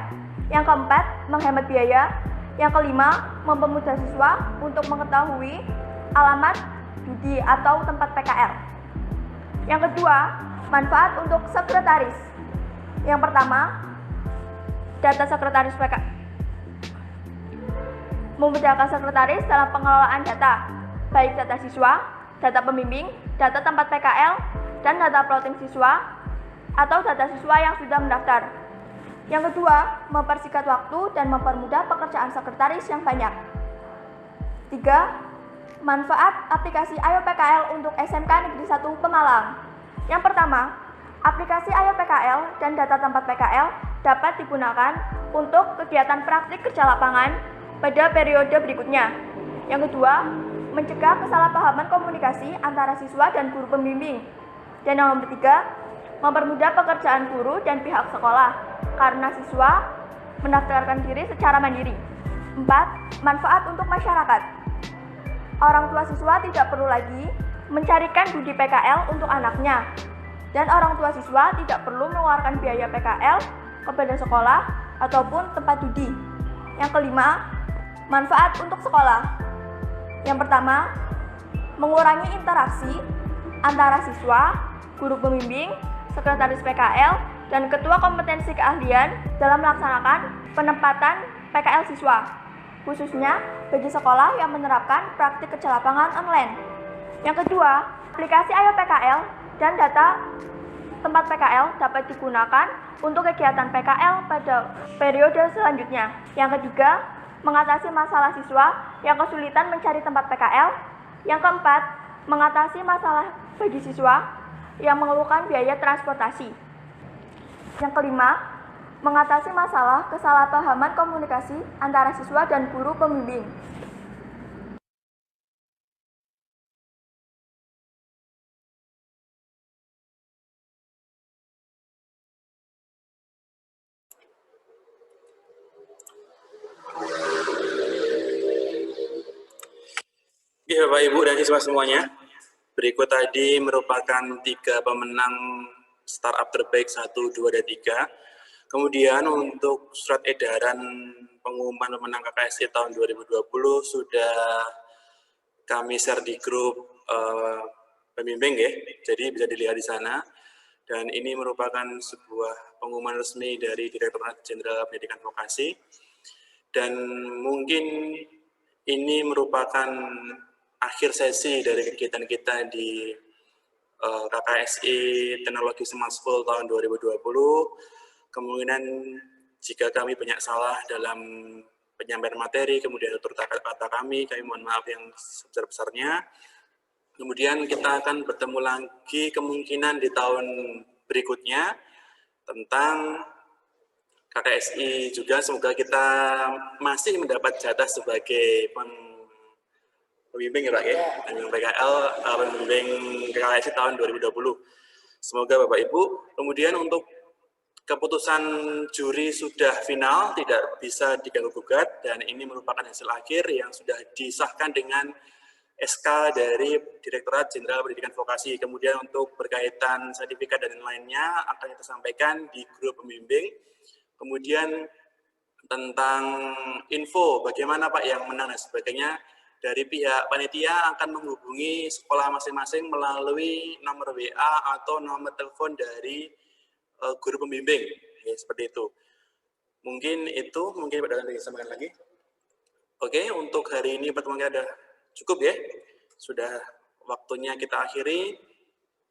Yang keempat, menghemat biaya. Yang kelima, mempermudah siswa untuk mengetahui alamat judi atau tempat PKL. Yang kedua, manfaat untuk sekretaris. Yang pertama, data sekretaris memudahkan sekretaris dalam pengelolaan data, baik data siswa, data pembimbing, data tempat PKL, dan data plotting siswa atau data siswa yang sudah mendaftar. Yang kedua, mempersingkat waktu dan mempermudah pekerjaan sekretaris yang banyak. 3. Manfaat aplikasi Ayo PKL untuk SMK Negeri 1 Pemalang. Yang pertama, aplikasi Ayo PKL dan data tempat PKL dapat digunakan untuk kegiatan praktik kerja lapangan pada periode berikutnya. Yang kedua, mencegah kesalahpahaman komunikasi antara siswa dan guru pembimbing. Dan yang nomor 3, mempermudah pekerjaan guru dan pihak sekolah karena siswa mendaftarkan diri secara mandiri. 4. Manfaat untuk masyarakat. Orang tua siswa tidak perlu lagi mencarikan budi PKL untuk anaknya, dan orang tua siswa tidak perlu mengeluarkan biaya PKL kepada sekolah ataupun tempat judi. Yang kelima, manfaat untuk sekolah. Yang pertama, mengurangi interaksi antara siswa, guru pembimbing, sekretaris PKL, dan ketua kompetensi keahlian dalam melaksanakan penempatan PKL siswa, khususnya bagi sekolah yang menerapkan praktik kerja lapangan online. Yang kedua, aplikasi Ayo PKL dan data tempat PKL dapat digunakan untuk kegiatan PKL pada periode selanjutnya. Yang ketiga, mengatasi masalah siswa yang kesulitan mencari tempat PKL. Yang keempat, mengatasi masalah bagi siswa yang mengeluhkan biaya transportasi. Yang kelima, mengatasi masalah kesalahpahaman komunikasi antara siswa dan guru pembimbing. Ya, Bapak, Ibu, dan siswa semuanya. Berikut tadi merupakan 3 pemenang startup terbaik 1, 2, dan 3. Kemudian untuk surat edaran pengumuman pemenang KKSI tahun 2020 sudah kami share di grup pembimbing ya. Jadi bisa dilihat di sana. Dan ini merupakan sebuah pengumuman resmi dari Direktorat Jenderal Pendidikan Vokasi. Dan mungkin ini merupakan akhir sesi dari kegiatan kita di KKSI Teknologi Smart School tahun 2020. Kemungkinan jika kami banyak salah dalam penyampaian materi, kemudian tutur kata kami mohon maaf yang sebesar-besarnya. Kemudian kita akan bertemu lagi kemungkinan di tahun berikutnya tentang KKSI juga. Semoga kita masih mendapat jatah sebagai pembimbing ya Pak ya, pembimbing PKL, pembimbing KKSI tahun 2020. Semoga Bapak Ibu. Kemudian untuk keputusan juri sudah final, tidak bisa diganggu-gugat, dan ini merupakan hasil akhir yang sudah disahkan dengan SK dari Direktorat Jenderal Pendidikan Vokasi. Kemudian untuk berkaitan sertifikat dan lainnya akan kita sampaikan di grup pembimbing. Kemudian tentang info bagaimana Pak yang menang dan sebagainya, dari pihak panitia akan menghubungi sekolah masing-masing melalui nomor WA atau nomor telepon dari guru pembimbing, ya, seperti itu. Mungkin Pak Dalan bisa sampaikan lagi. Oke, untuk hari ini pertemuan kita cukup ya. Sudah waktunya kita akhiri.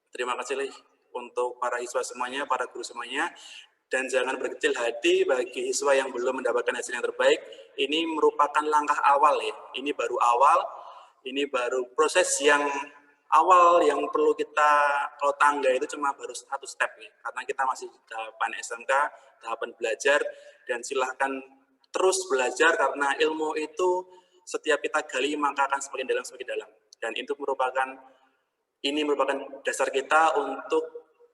Terima kasih untuk para siswa semuanya, para guru semuanya. Dan jangan berkecil hati bagi siswa yang belum mendapatkan hasil yang terbaik. Ini merupakan langkah awal ya. Ini baru awal, ini baru proses yang awal yang perlu kita, kalau tangga itu cuma baru 1 step ya. Karena kita masih tahapan SMK, tahapan belajar, dan silahkan terus belajar karena ilmu itu setiap kita gali maka akan semakin dalam. Dan itu merupakan dasar kita untuk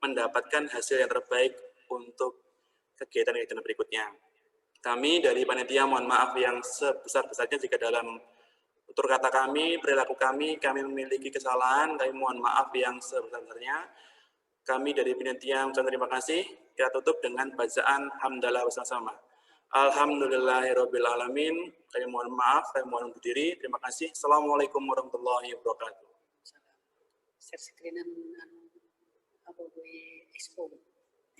mendapatkan hasil yang terbaik untuk kegiatan berikutnya. Kami dari panitia mohon maaf yang sebesar-besarnya jika dalam tutur kata kami, perilaku kami memiliki kesalahan, kami mohon maaf yang sebesar-besarnya. Kami dari panitia mengucapkan terima kasih. Kita tutup dengan bacaan hamdalah bersama-sama. Alhamdulillahirabbil alamin. Kami mohon maaf, kami mohon berdiri. Terima kasih. Assalamualaikum warahmatullahi wabarakatuh. Share screen-an apa gue expo.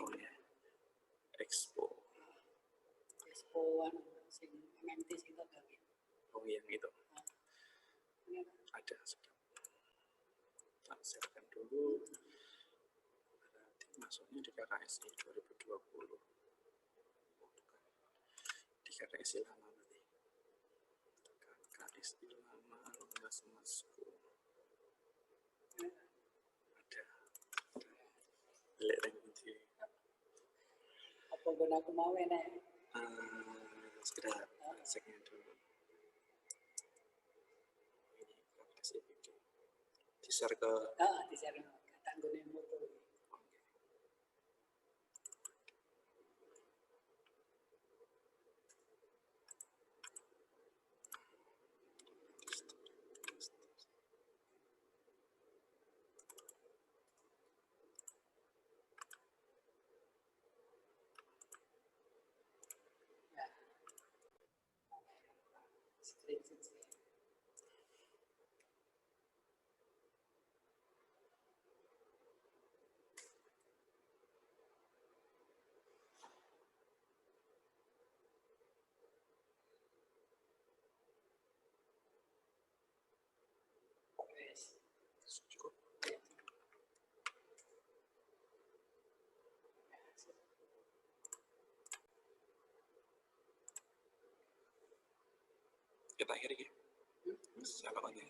Oh ya. Expo. Expo sing MMT sing gawe. Oh yang itu. Ini Ada sudah. Tak siapkan dulu. Berarti masuknya di KKSI 2020. Di KKSI lama berarti. KKSI lama lomba semasku. Ada. Lihat lagi. apa guna aku mau nek? Sekedar segmen dulu. Ini KKSI video. Di-share ke Di share kata guna moto. cukup. Kita akhiri ya. Salam aja.